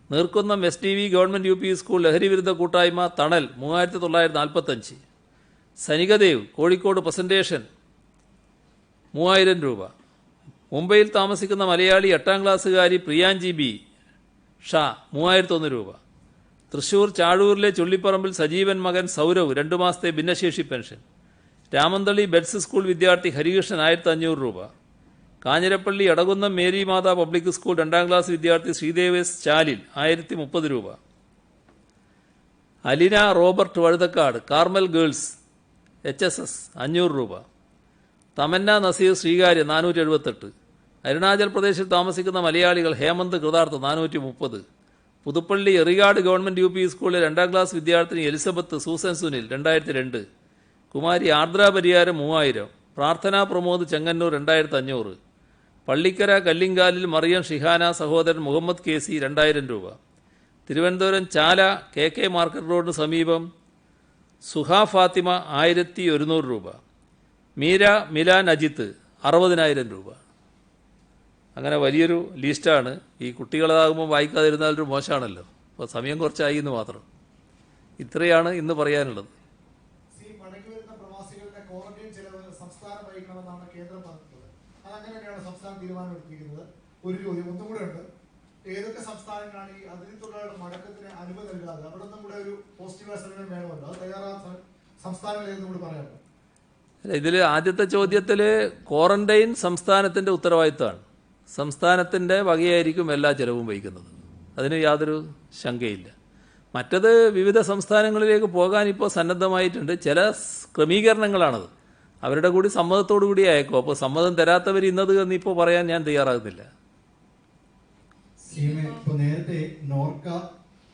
Neerkunnam STV government UP school ലഹരിവിരുദ്ധ കൂട്ടായ്മ തണൽ 3,945. സനികദേവ് കോഴിക്കോട് പ്രസന്റേഷൻ 3,000 രൂപ. മുംബൈയിൽ താമസിക്കുന്ന മലയാളി 8ാം ക്ലാസ്സുകാരി പ്രിയാഞ്ചി B ഷാ 3,001 രൂപ. തൃശൂർ ചാഴൂരിലെ ചുള്ളിപ്പറമ്പിൽ സജീവൻ മകൻ സൗരവ് 2 മാസത്തെ ഭിന്നശേഷി പെൻഷൻ. രാമന്തളി ബെഡ്സ് സ്കൂൾ വിദ്യാർത്ഥി ഹരികൃഷ്ണൻ 1,500 രൂപ. കാഞ്ഞിരപ്പള്ളി എടകുന്നം മേരി മാതാ പബ്ലിക് സ്കൂൾ 2ാം ക്ലാസ് വിദ്യാർത്ഥി ശ്രീദേവേസ് ചാലിൽ 1,030 രൂപ. അലിന Robert Vazhuthacaud Carmel girls HSS 500 രൂപ. തമന്ന നസീർ ശ്രീകാര്യം 478. അരുണാചൽ പ്രദേശിൽ താമസിക്കുന്ന മലയാളികൾ ഹേമന്ത് കൃതാർത്ഥ 430. പുതുപ്പള്ളി എറിയാട് ഗവൺമെന്റ് UP സ്കൂളിലെ 2ാം ക്ലാസ് വിദ്യാർത്ഥിനി എലിസബത്ത് സൂസൻ സുനിൽ 2,002. കുമാരി ആർദ്ര പരിയാരം 3,000. പ്രാർത്ഥന പ്രമോദ് ചെങ്ങന്നൂർ 2,500. പള്ളിക്കര കല്ലിങ്കാലിൽ മറിയം ഷിഹാന സഹോദരൻ മുഹമ്മദ് KC 2,000 രൂപ. തിരുവനന്തപുരം ചാല KK മാർക്കറ്റ് റോഡിന് സമീപം സുഹ ഫാത്തിമ 1,100 രൂപ. മീര മിലാൻ അജിത്ത് 60,000 രൂപ. അങ്ങനെ വലിയൊരു ലിസ്റ്റാണ്. ഈ കുട്ടികളാകുമ്പോൾ വായിക്കാതിരുന്നാലൊരു മോശമാണല്ലോ. അപ്പോൾ സമയം കുറച്ചായി എന്ന് മാത്രം. ഇത്രയാണ് ഇന്ന് പറയാനുള്ളത്. ഒരു ചോദ്യം ഒന്നും കൂടെ ഉണ്ട്. ഏതൊക്കെ സംസ്ഥാനങ്ങളാണ് ഈ അതിഥി തൊഴിലാളികളുടെ മടക്കത്തിന് അനുമതി നൽകാതെ? അവിടെ നിന്നും കൂടെ ഒരു പോസിറ്റീവ് അസൈൻമെന്റ് വേണമല്ലോ. അത് തയ്യാറാത്ത സംസ്ഥാനങ്ങൾ ഏതെന്നും കൂടി പറയാമോ? ഇതിൽ ആദ്യത്തെ ചോദ്യത്തിൽ ക്വാറന്റൈൻ സംസ്ഥാനത്തിന്റെ ഉത്തരവാദിത്തമാണ്. സംസ്ഥാനത്തിന്റെ വകയായിരിക്കും എല്ലാ ചെലവും വഹിക്കുന്നത്. അതിന് യാതൊരു ശങ്കയില്ല. മറ്റത് വിവിധ സംസ്ഥാനങ്ങളിലേക്ക് പോകാൻ ഇപ്പോൾ സന്നദ്ധമായിട്ടുണ്ട്. ചില ക്രമീകരണങ്ങളാണത്. അവരുടെ കൂടി സമ്മതത്തോടു കൂടി അയക്കും. അപ്പോൾ സമ്മതം തരാത്തവർ ഇന്നത് എന്ന് ഇപ്പോൾ പറയാൻ ഞാൻ തയ്യാറാകുന്നില്ല. ഇപ്പോൾ നേരത്തെ നോർക്ക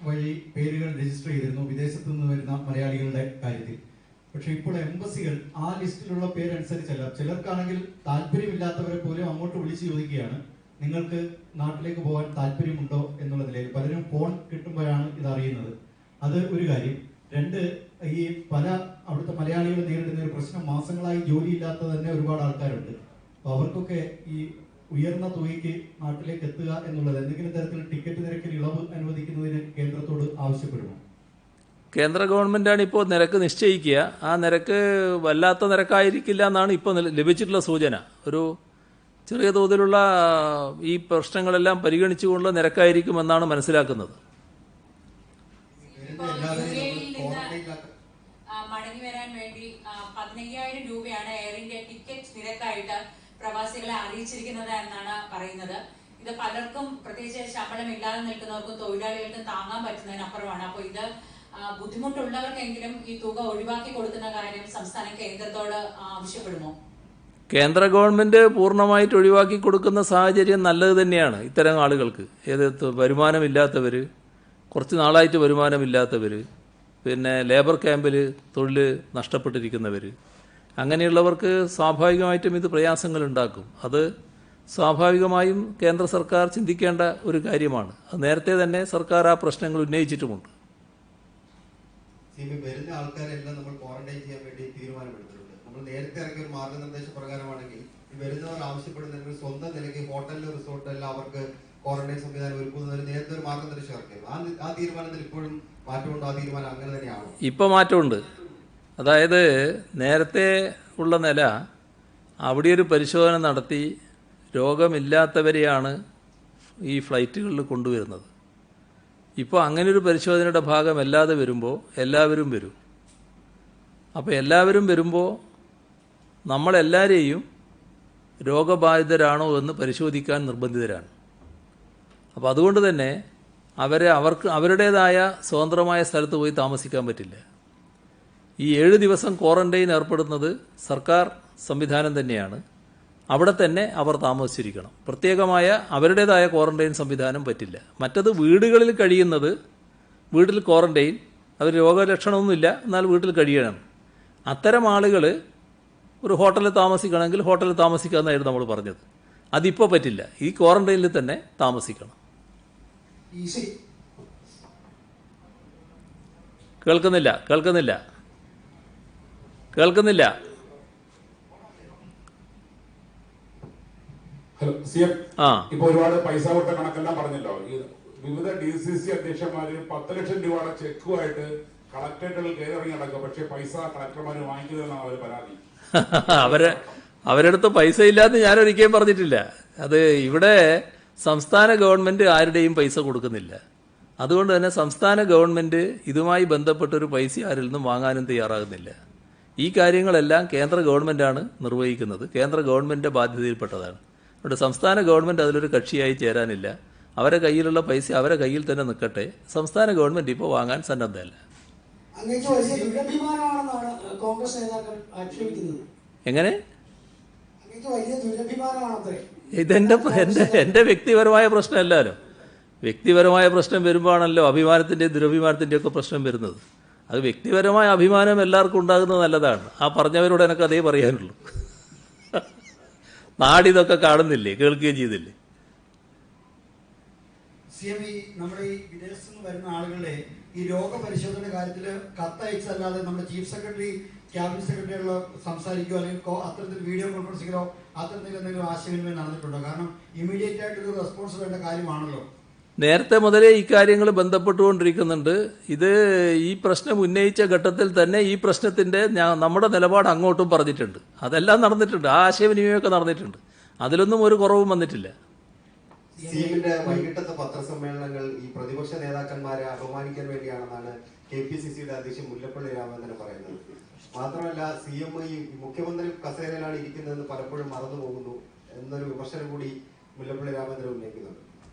വഴി പേരുകൾ രജിസ്റ്റർ ചെയ്തിരുന്നു വിദേശത്തു നിന്ന് വരുന്ന മലയാളികളുടെ കാര്യത്തിൽ. പക്ഷെ ഇപ്പോൾ എംബസികൾ ആ ലിസ്റ്റിലുള്ള പേരനുസരിച്ചല്ല. ചിലർക്കാണെങ്കിൽ താല്പര്യമില്ലാത്തവരെ പോലും അങ്ങോട്ട് വിളിച്ച് ചോദിക്കുകയാണ്, നിങ്ങൾക്ക് നാട്ടിലേക്ക് പോകാൻ താല്പര്യമുണ്ടോ എന്നുള്ളതിലേക്ക്. പലരും ഫോൺ കിട്ടുമ്പോഴാണ് ഇത് അറിയുന്നത്. അത് ഒരു കാര്യം. രണ്ട്, ഈ പല അവിടുത്തെ മലയാളികൾ നേരിടുന്ന ഒരു പ്രശ്നം, മാസങ്ങളായി ജോലിയില്ലാത്ത തന്നെ ഒരുപാട് ആൾക്കാരുണ്ട്. അപ്പോൾ അവർക്കൊക്കെ ഈ ഉയർന്ന തുകയ്ക്ക് നാട്ടിലേക്ക് എത്തുക എന്നുള്ളത് എന്തെങ്കിലും തരത്തിൽ ടിക്കറ്റ് നിരക്കിൽ ഇളവ് അനുവദിക്കുന്നതിന് കേന്ദ്രത്തോട് ആവശ്യപ്പെടുമോ? കേന്ദ്ര ഗവൺമെന്റാണ് ഇപ്പോൾ നിരക്ക് നിശ്ചയിക്കുക. ആ നിരക്ക് വല്ലാത്ത നിരക്കായിരിക്കില്ല എന്നാണ് ഇപ്പോൾ ലഭിച്ചിട്ടുള്ള സൂചന. ഒരു ചെറിയ തോതിലുള്ള ഈ പ്രശ്നങ്ങളെല്ലാം പരിഗണിച്ചുകൊണ്ടുള്ള നിരക്കായിരിക്കുമെന്നാണ് മനസ്സിലാക്കുന്നത്. മടങ്ങി വരാൻ വേണ്ടി 15,000 രൂപയാണ് എയർ ഇന്ത്യ ടിക്കറ്റ് നിരക്കായിട്ട് പ്രവാസികളെ അറിയിച്ചിരിക്കുന്നത് എന്നാണ് പറയുന്നത്. ഇത് പലർക്കും, പ്രത്യേകിച്ച് ശമ്പളം ഇല്ലാതെ നിൽക്കുന്നവർക്കും തൊഴിലാളികൾക്കും താങ്ങാൻ പറ്റുന്നതിനപ്പുറമാണ്. അപ്പോൾ ഇത് ബുദ്ധിമുട്ടുള്ളവർക്കെങ്കിലും ഈ തുക ഒഴിവാക്കി കൊടുക്കുന്ന കാര്യം സംസ്ഥാനം കേന്ദ്രത്തോട് ആവശ്യപ്പെടുമോ? കേന്ദ്ര ഗവൺമെന്റ് പൂർണ്ണമായിട്ട് ഒഴിവാക്കി കൊടുക്കുന്ന സാഹചര്യം നല്ലത് തന്നെയാണ്. ഇത്തരം ആളുകൾക്ക്, വരുമാനമില്ലാത്തവർ, കുറച്ച് നാളായിട്ട് വരുമാനമില്ലാത്തവർ, പിന്നെ ലേബർ ക്യാമ്പിൽ തൊഴിൽ നഷ്ടപ്പെട്ടിരിക്കുന്നവർ, അങ്ങനെയുള്ളവർക്ക് സ്വാഭാവികമായിട്ടും ഇത് പ്രയാസങ്ങൾ ഉണ്ടാക്കും. അത് സ്വാഭാവികമായും കേന്ദ്ര സർക്കാർ ചിന്തിക്കേണ്ട ഒരു കാര്യമാണ്. അത് നേരത്തെ തന്നെ സർക്കാർ ആ പ്രശ്നങ്ങൾ ഉന്നയിച്ചിട്ടുമുണ്ട്. വരുന്ന ആൾക്കാരെല്ലാം നമ്മൾ ക്വാറന്റൈൻ ചെയ്യാൻ വേണ്ടി തീരുമാനമെടുത്തിട്ടുണ്ട്. നമ്മൾ നേരത്തെ ഇറക്കിയ ഒരു മാർഗനിർദ്ദേശ പ്രകാരമാണെങ്കിൽ വരുന്നവർ ആവശ്യപ്പെടുന്നെങ്കിൽ സ്വന്തം നിലയ്ക്ക് ഹോട്ടലിലോ റിസോർട്ടിലോ അവർക്ക് ക്വാറന്റൈൻ സംവിധാനം ഒരുക്കുന്നതിന് നേരത്തെ ഒരു മാർഗനിർദ്ദേശം ഇറക്കിയത്. ആ തീരുമാനത്തിൽ ഇപ്പോഴും മാറ്റമുണ്ടോ? ആ തീരുമാനം അങ്ങനെ തന്നെയാണോ? ഇപ്പോൾ മാറ്റമുണ്ട്. അതായത് നേരത്തെ ഉള്ള നില അവിടെ ഒരു പരിശോധന നടത്തി രോഗമില്ലാത്തവരെയാണ് ഈ ഫ്ലൈറ്റുകളിൽ കൊണ്ടുവരുന്നത്. ഇപ്പോൾ അങ്ങനൊരു പരിശോധനയുടെ ഭാഗം അല്ലാതെ വരുമ്പോൾ എല്ലാവരും വരും. അപ്പോൾ എല്ലാവരും വരുമ്പോൾ നമ്മളെല്ലാവരെയും രോഗബാധിതരാണോ എന്ന് പരിശോധിക്കാൻ നിർബന്ധിതരാണ്. അപ്പോൾ അതുകൊണ്ട് തന്നെ അവർക്ക് അവരുടേതായ സ്വതന്ത്രമായ സ്ഥലത്ത് പോയി താമസിക്കാൻ പറ്റില്ല. ഈ 7 ദിവസം ക്വാറന്റൈൻ ഏർപ്പെടുന്നത് സർക്കാർ സംവിധാനം തന്നെയാണ്. അവിടെ തന്നെ അവർ താമസിച്ചിരിക്കണം. പ്രത്യേകമായ അവരുടേതായ ക്വാറന്റൈൻ സംവിധാനം പറ്റില്ല. മറ്റത് വീടുകളിൽ കഴിയുന്നത്, വീട്ടിൽ ക്വാറന്റൈൻ, അവർ രോഗലക്ഷണമൊന്നുമില്ല എന്നാൽ വീട്ടിൽ കഴിയണം. അത്തരം ആളുകൾ ഒരു ഹോട്ടലിൽ താമസിക്കണമെങ്കിൽ ഹോട്ടലിൽ താമസിക്കാമെന്നായിരുന്നു നമ്മൾ പറഞ്ഞത്. അതിപ്പോൾ പറ്റില്ല. ഈ ക്വാറന്റൈനിൽ തന്നെ താമസിക്കണം. കേൾക്കുന്നില്ല. ഹലോ സിഎം, ഇപ്പൊ ഒരുപാട് പൈസ കൊടുത്ത കണക്കെല്ലാം പറഞ്ഞല്ലോ. ഈ വിവിധ DCC അധ്യക്ഷന്മാര് 10 ലക്ഷം രൂപയുടെ ചെക്കുമായിട്ട് കളക്ടറേറ്റുകളിൽ കയറിറങ്ങി നടക്കുക. പക്ഷെ പൈസ കളക്ടർമാര് വാങ്ങിക്കുന്നതെന്നാണ് അവർ പരാതി. അവരടുത്ത് പൈസ ഇല്ലാന്ന് ഞാൻ ഒരിക്കലും പറഞ്ഞിട്ടില്ല. അത് ഇവിടെ സംസ്ഥാന ഗവൺമെന്റ് ആരുടെയും പൈസ കൊടുക്കുന്നില്ല. അതുകൊണ്ട് തന്നെ സംസ്ഥാന ഗവൺമെന്റ് ഇതുമായി ബന്ധപ്പെട്ടൊരു പൈസ ആരിൽ നിന്നും വാങ്ങാനും തയ്യാറാകുന്നില്ല. ഈ കാര്യങ്ങളെല്ലാം കേന്ദ്ര ഗവൺമെന്റാണ് നിർവഹിക്കുന്നത്. കേന്ദ്ര ഗവൺമെന്റിന്റെ ബാധ്യതയിൽപ്പെട്ടതാണ്. അതുകൊണ്ട് സംസ്ഥാന ഗവൺമെന്റ് അതിലൊരു കക്ഷിയായി ചേരാനില്ല. അവരെ കയ്യിലുള്ള പൈസ അവരെ കയ്യിൽ തന്നെ നിൽക്കട്ടെ. സംസ്ഥാന ഗവൺമെന്റ് ഇപ്പോൾ വാങ്ങാൻ സന്നദ്ധമല്ല. എങ്ങനെ? എന്റെ വ്യക്തിപരമായ പ്രശ്നമല്ലല്ലോ. വ്യക്തിപരമായ പ്രശ്നം വരുമ്പോഴാണല്ലോ അഭിമാനത്തിന്റെയും ദുരഭിമാനത്തിന്റെയും ഒക്കെ പ്രശ്നം വരുന്നത്. അത് വ്യക്തിപരമായ അഭിമാനം എല്ലാവർക്കും ഉണ്ടാകുന്നത് നല്ലതാണ്. ആ പറഞ്ഞവരോട് എനിക്ക് അതേ പറയാനുള്ളൂ. നാടിതൊക്കെ കാണുന്നില്ലേ, കേൾക്കുകയും ചെയ്തില്ലേ? നമ്മുടെ ഈ വിദേശത്ത് നിന്ന് വരുന്ന ആളുകളുടെ ഈ രോഗപരിശോധന കാര്യത്തിൽ കത്തയച്ചല്ലാതെ നമ്മുടെ ചീഫ് സെക്രട്ടറി, ക്യാബിനറ്റ് സെക്രട്ടറികളോ സംസാരിക്കുകയോ അല്ലെങ്കിൽ അത്തരത്തിൽ വീഡിയോ കോൺഫറൻസിങ്ങിലോ അത്തരത്തിൽ എന്തെങ്കിലും ആശയവിനിമയം നടന്നിട്ടുണ്ടോ? കാരണം ഇമ്മീഡിയറ്റ് ആയിട്ട് ഒരു റെസ്പോൺസ് വേണ്ട കാര്യമാണല്ലോ. നേരത്തെ മുതലേ ഈ കാര്യങ്ങൾ ബന്ധപ്പെട്ടുകൊണ്ടിരിക്കുന്നുണ്ട്. ഇത് ഈ പ്രശ്നം ഉന്നയിച്ച ഘട്ടത്തിൽ തന്നെ ഈ പ്രശ്നത്തിന്റെ നമ്മുടെ നിലപാട് അങ്ങോട്ടും പറഞ്ഞിട്ടുണ്ട്. അതെല്ലാം നടന്നിട്ടുണ്ട്. ആ ആശയവിനിമയമൊക്കെ നടന്നിട്ടുണ്ട്. അതിലൊന്നും ഒരു കുറവും വന്നിട്ടില്ല. സിഎമ്മിന്റെ വൈകിട്ടത്തെ പത്രസമ്മേളനങ്ങൾ ഈ പ്രതിപക്ഷ നേതാക്കന്മാരെ അപമാനിക്കാൻ വേണ്ടിയാണെന്നാണ് KPCCയുടെ അധ്യക്ഷൻ മുല്ലപ്പള്ളി രാമചന്ദ്രൻ പറയുന്നത്. മാത്രമല്ല സിഎം ഈ മുഖ്യമന്ത്രി കസേരയിലാണ് ഇരിക്കുന്നതെന്ന് പലപ്പോഴും മറന്നു പോകുന്നു എന്നൊരു വിമർശനം കൂടി മുല്ലപ്പള്ളി രാമചന്ദ്രൻ ഉന്നയിക്കുന്നുണ്ട്.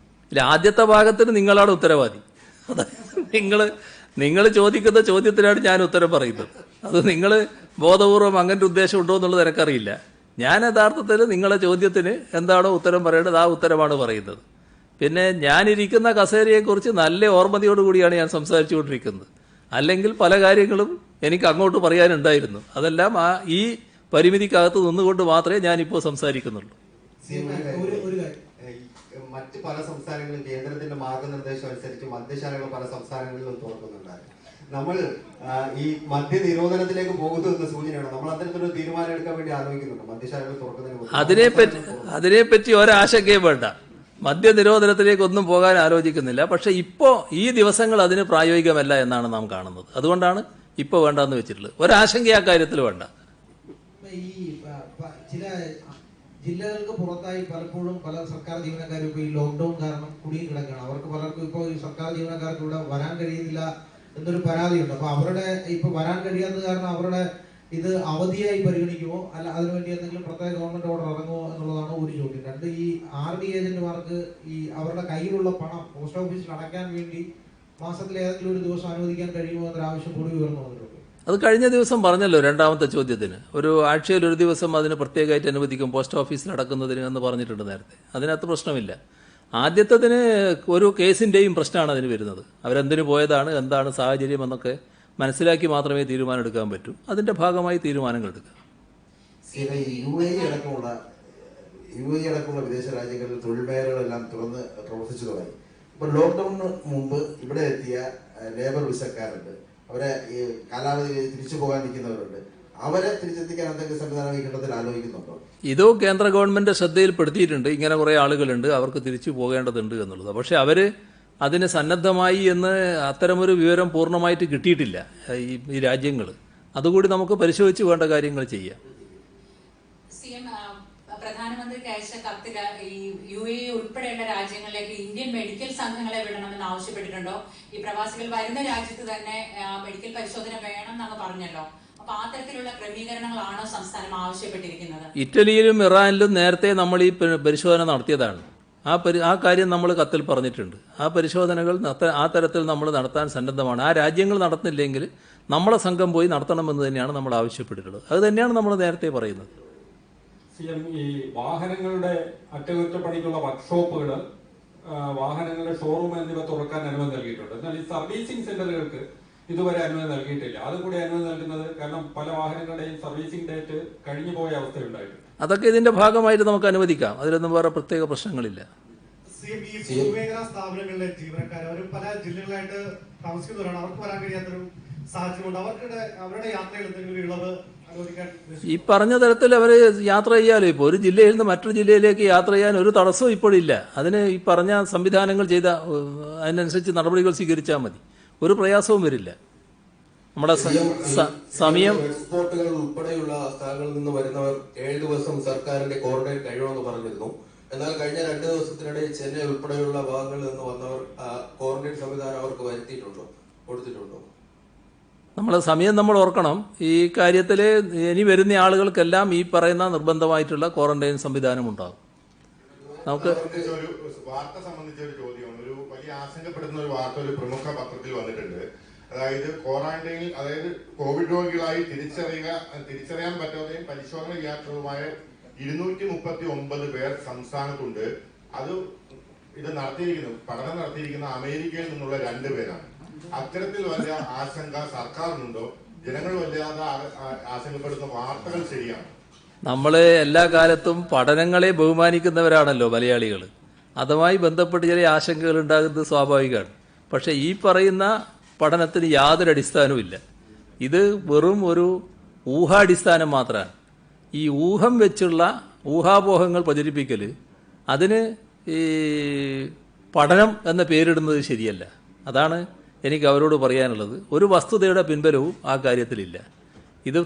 ഇല്ല, ആദ്യത്തെ ഭാഗത്തിന് നിങ്ങളാണ് ഉത്തരവാദി. നിങ്ങൾ ചോദിക്കുന്ന ചോദ്യത്തിനാണ് ഞാൻ ഉത്തരം പറയുന്നത്. അത് നിങ്ങൾ ബോധപൂർവം അങ്ങനത്തെ ഉദ്ദേശം ഉണ്ടോ എന്നുള്ളത് എനിക്കറിയില്ല. ഞാൻ യഥാർത്ഥത്തിൽ നിങ്ങളെ ചോദ്യത്തിന് എന്താണോ ഉത്തരം പറയേണ്ടത് ആ ഉത്തരമാണ് പറയുന്നത്. പിന്നെ ഞാനിരിക്കുന്ന കസേരയെക്കുറിച്ച് നല്ല ഓർമ്മതയോടുകൂടിയാണ് ഞാൻ സംസാരിച്ചുകൊണ്ടിരിക്കുന്നത്. അല്ലെങ്കിൽ പല കാര്യങ്ങളും എനിക്ക് അങ്ങോട്ട് പറയാനുണ്ടായിരുന്നു. അതെല്ലാം ഈ പരിമിതിക്കകത്ത് നിന്നുകൊണ്ട് മാത്രമേ ഞാനിപ്പോൾ സംസാരിക്കുന്നുള്ളൂ. മറ്റ് പല സംസ്ഥാനങ്ങളിലും കേന്ദ്രത്തിന്റെ മാർഗനിർദ്ദേശം അനുസരിച്ച് മദ്യശാലകൾ പല സംസ്ഥാനങ്ങളിലും തുറക്കുന്നുണ്ടായിരുന്നു. നമ്മൾ ഈ മദ്യ നിരോധനത്തിലേക്ക് പോകുന്നു എന്ന സൂചനയാണ്. നമ്മൾ അത്തരത്തിലൊരു തീരുമാനം എടുക്കാൻ വേണ്ടി ആലോചിക്കുന്നുണ്ട് മദ്യശാലകൾ തുറക്കുന്നതിന്. അതിനെപ്പറ്റി ഒരാശങ്കയും വേണ്ട. മദ്യനിരോധനത്തിലേക്കൊന്നും പോകാൻ ആലോചിക്കുന്നില്ല. പക്ഷെ ഇപ്പോൾ ഈ ദിവസങ്ങൾ അതിന് പ്രായോഗികമല്ല എന്നാണ് നാം കാണുന്നത്. അതുകൊണ്ടാണ് ഇപ്പോൾ വേണ്ടെന്ന് വെച്ചിട്ടുള്ളത്. ഒരാശങ്ക ആ കാര്യത്തിൽ വേണ്ട. ഈ ചില ജില്ലകൾക്ക് പുറത്തായി പലപ്പോഴും പല സർക്കാർ ജീവനക്കാരും ഇപ്പോൾ ഈ ലോക്ക്ഡൌൺ കാരണം കുടുങ്ങി കിടക്കുകയാണ്. അവർക്ക് പലർക്കും ഇപ്പോൾ ഈ സർക്കാർ ജീവനക്കാർക്ക് ഇവിടെ വരാൻ കഴിയുന്നില്ല എന്നൊരു പരാതിയുണ്ട്. അപ്പൊ അവരുടെ ഇപ്പൊ വരാൻ കഴിയാത്തത് കാരണം അവരുടെ ഇത് അവധിയായി പരിഗണിക്കുമോ, അല്ല അതിനുവേണ്ടി എന്തെങ്കിലും പ്രത്യേക ഗവൺമെന്റ് ഓർഡർ ഇറങ്ങുമോ എന്നുള്ളതാണ് ഒരു ചോദ്യം. രണ്ട്, ഈ RD ഏജന്റുമാർക്ക് ഈ അവരുടെ കയ്യിലുള്ള പണം പോസ്റ്റ് ഓഫീസിൽ അടയ്ക്കാൻ വേണ്ടി മാസത്തിൽ ഏതെങ്കിലും ഒരു ദിവസം അനുവദിക്കാൻ കഴിയുമോ എന്നൊരു ആവശ്യം കൂടി ഉയർന്നു വന്നിട്ടുണ്ട്. അത് കഴിഞ്ഞ ദിവസം പറഞ്ഞല്ലോ രണ്ടാമത്തെ ചോദ്യത്തിന്. ഒരു ആഴ്ചയിൽ ഒരു ദിവസം അതിന് പ്രത്യേകമായിട്ട് അനുവദിക്കും പോസ്റ്റ് ഓഫീസിൽ അടക്കുന്നതിന് എന്ന് പറഞ്ഞിട്ടുണ്ട് നേരത്തെ. അതിനകത്ത് പ്രശ്നമില്ല. ആദ്യത്തതിന് ഒരു കേസിന്റെയും പ്രശ്നമാണ് അതിന് വരുന്നത്. അവരെന്തിനു പോയതാണ്, എന്താണ് സാഹചര്യം എന്നൊക്കെ മനസ്സിലാക്കി മാത്രമേ തീരുമാനം എടുക്കാൻ പറ്റൂ. അതിന്റെ ഭാഗമായി തീരുമാനങ്ങൾ എടുക്കുക. UAE അടക്കമുള്ള വിദേശ രാജ്യങ്ങളിൽ തൊഴിൽ മേഖലകളെല്ലാം തുറന്ന് പ്രവർത്തിച്ചു തുടങ്ങി. ഇപ്പൊ ലോക്ക്ഡൌണിന് മുമ്പ് ഇവിടെ എത്തിയ ലേബർ വിസക്കാരുണ്ട്, അവരെ കാലാവധി തിരിച്ചു പോകാൻ നിൽക്കുന്നവരുണ്ട്. അവരെ തിരിച്ചെത്തിക്കാൻ എന്തെങ്കിലും സംവിധാനം ഈ ഘട്ടത്തിൽ ആലോചിക്കുന്നുണ്ടോ? ഇതോ കേന്ദ്ര ഗവൺമെന്റ് ശ്രദ്ധയിൽപ്പെടുത്തിയിട്ടുണ്ട്. ഇങ്ങനെ കുറേ ആളുകളുണ്ട്, അവർക്ക് തിരിച്ചു പോകേണ്ടതുണ്ട് എന്നുള്ളത്. പക്ഷെ അവർ അതിന് സന്നദ്ധമായി എന്ന് അത്തരമൊരു വിവരം പൂർണ്ണമായിട്ട് കിട്ടിയിട്ടില്ല ഈ രാജ്യങ്ങൾ. അതുകൂടി നമുക്ക് പരിശോധിച്ച് വേണ്ട കാര്യങ്ങൾ ചെയ്യാം. സിഎം, പ്രധാനമന്ത്രിക്ക് അയച്ച കത്തില് ഈ UAE ഉൾപ്പെടെയുള്ള രാജ്യങ്ങളിലേക്ക് ഇന്ത്യൻ മെഡിക്കൽ സംഘങ്ങളെ വിടണമെന്ന് ആവശ്യപ്പെട്ടിട്ടുണ്ടോ? ഈ പ്രവാസികൾ വരുന്ന രാജ്യത്ത് തന്നെ മെഡിക്കൽ പരിശോധന വേണം എന്നങ്ങ് പറഞ്ഞല്ലോ. അപ്പൊ ആ തരത്തിലുള്ള ക്രമീകരണങ്ങളാണോ സംസ്ഥാനം ആവശ്യപ്പെട്ടിരിക്കുന്നത്? ഇറ്റലിയിലും ഇറാനിലും നേരത്തെ നമ്മൾ ഈ പരിശോധന നടത്തിയതാണ്. ആ കാര്യം നമ്മൾ കത്തിൽ പറഞ്ഞിട്ടുണ്ട്. ആ പരിശോധനകൾ ആ തരത്തിൽ നമ്മൾ നടത്താൻ സന്നദ്ധമാണ്. ആ രാജ്യങ്ങൾ നടത്തുന്നില്ലെങ്കിൽ നമ്മളെ സംഘം പോയി നടത്തണമെന്ന് തന്നെയാണ് നമ്മൾ ആവശ്യപ്പെട്ടിട്ടുള്ളത്. അത് തന്നെയാണ് നമ്മൾ നേരത്തെ പറയുന്നത്. സിഎം, ഈ വാഹനങ്ങളുടെ അറ്റകുറ്റപ്പണിക്കുള്ള വർക്ക്ഷോപ്പുകൾ, വാഹനങ്ങളുടെ ഷോറൂം എന്നിവ തുറക്കാൻ അനുമതി നൽകിയിട്ടുണ്ട്. എന്നാൽ ഈ സർവീസിംഗ് സെന്ററുകൾക്ക് ഇതുവരെ അനുമതി നൽകിയിട്ടില്ല. അതുകൂടി അനുമതി നൽകുന്നത് കാരണം പല വാഹനങ്ങളുടെയും സർവീസിംഗ് ഡേറ്റ് കഴിഞ്ഞു പോയ അവസ്ഥയുണ്ടായിട്ടുണ്ട്. അതൊക്കെ ഇതിന്റെ ഭാഗമായിട്ട് നമുക്ക് അനുവദിക്കാം. അതിലൊന്നും വേറെ പ്രത്യേക പ്രശ്നങ്ങളില്ല. ഈ പൊതുമേഖലാ സ്ഥാപനങ്ങളിലെ ജീവനക്കാർ അവർ പല ജില്ലകളായിട്ട് താമസിക്കുന്നവരാണ്. അവർക്ക് വരാൻ കഴിയാത്തൊരു സാഹചര്യമുണ്ട്. അവരുടെ യാത്രയിൽ എന്തെങ്കിലും ഇളവ് അനുവദിക്കാൻ ഈ പറഞ്ഞ തരത്തിൽ അവർ യാത്ര ചെയ്യാലോ. ഇപ്പോൾ ഒരു ജില്ലയിൽ നിന്ന് മറ്റൊരു ജില്ലയിലേക്ക് യാത്ര ചെയ്യാൻ ഒരു തടസ്സവും ഇപ്പോഴില്ല. അതിന് ഈ പറഞ്ഞ സംവിധാനങ്ങൾ അതിനനുസരിച്ച് നടപടികൾ സ്വീകരിച്ചാൽ മതി. ഒരു പ്രയാസവും വരില്ല. നമ്മുടെ സമയം എക്സ്പോർട്ടുകൾ ഉൾപ്പെടെയുള്ള സ്ഥലങ്ങളിൽ നിന്ന് വരുന്നവർ 7 ദിവസം സർക്കാരിന്റെ ക്വാറന്റൈൻ കഴിയണമെന്ന് പറഞ്ഞിരുന്നു. എന്നാൽ കഴിഞ്ഞ 2 ദിവസത്തിനിടെ ചെന്നൈ ഉൾപ്പെടെയുള്ള ഭാഗങ്ങളിൽ നിന്ന് വന്നവർ ക്വാറന്റൈൻ സംവിധാനം അവർക്ക് കൊടുത്തിട്ടുണ്ടോ? സമയം നമ്മൾ ഓർക്കണം. ഈ കാര്യത്തിൽ ഇനി വരുന്ന ആളുകൾക്കെല്ലാം ഈ പറയുന്ന നിർബന്ധമായിട്ടുള്ള ക്വാറന്റൈൻ സംവിധാനം ഉണ്ടാകും. നമുക്ക് ഒരു വാർത്ത സംബന്ധിച്ച ഒരു ചോദ്യമാണ്. ഒരു വലിയ ആശങ്കപ്പെടുന്ന ഒരു വാർത്ത ഒരു പ്രമുഖ പത്രത്തിൽ വന്നിട്ടുണ്ട്. അതായത് ക്വാറന്റൈനിൽ, അതായത് കോവിഡ് രോഗികളായി തിരിച്ചറിയാൻ പറ്റാതെയും പരിശോധന ചെയ്യാത്തതുമായ 239 പേർ സംസ്ഥാനത്തുണ്ട്. ഇത് പഠനം നടത്തിയിരിക്കുന്ന അമേരിക്കയിൽ നിന്നുള്ള 2 പേരാണ്. അത്തരത്തിൽ വലിയ ആശങ്ക സർക്കാരിനുണ്ടോ? ജനങ്ങൾ വല്ലാതെ ആശങ്കപ്പെടുന്ന വാർത്തകൾ ശരിയാണ്? നമ്മള് എല്ലാ കാലത്തും പഠനങ്ങളെ ബഹുമാനിക്കുന്നവരാണല്ലോ മലയാളികൾ. അതുമായി ബന്ധപ്പെട്ട് ചില ആശങ്കകൾ ഉണ്ടാകുന്നത് സ്വാഭാവികമാണ്. പക്ഷെ ഈ പറയുന്ന പഠനത്തിന് യാതൊരു അടിസ്ഥാനവുമില്ല. ഇത് വെറും ഒരു ഊഹാടിസ്ഥാനം മാത്രമാണ്. ഈ ഊഹം വെച്ചുള്ള ഊഹാപോഹങ്ങൾ പ്രചരിപ്പിക്കൽ, അതിന് ഈ പഠനം എന്ന പേരിടുന്നത് ശരിയല്ല. അതാണ് എനിക്ക് അവരോട് പറയാനുള്ളത്. ഒരു വസ്തുതയുടെ പിൻബലവും ആ കാര്യത്തിലില്ല. ഇത്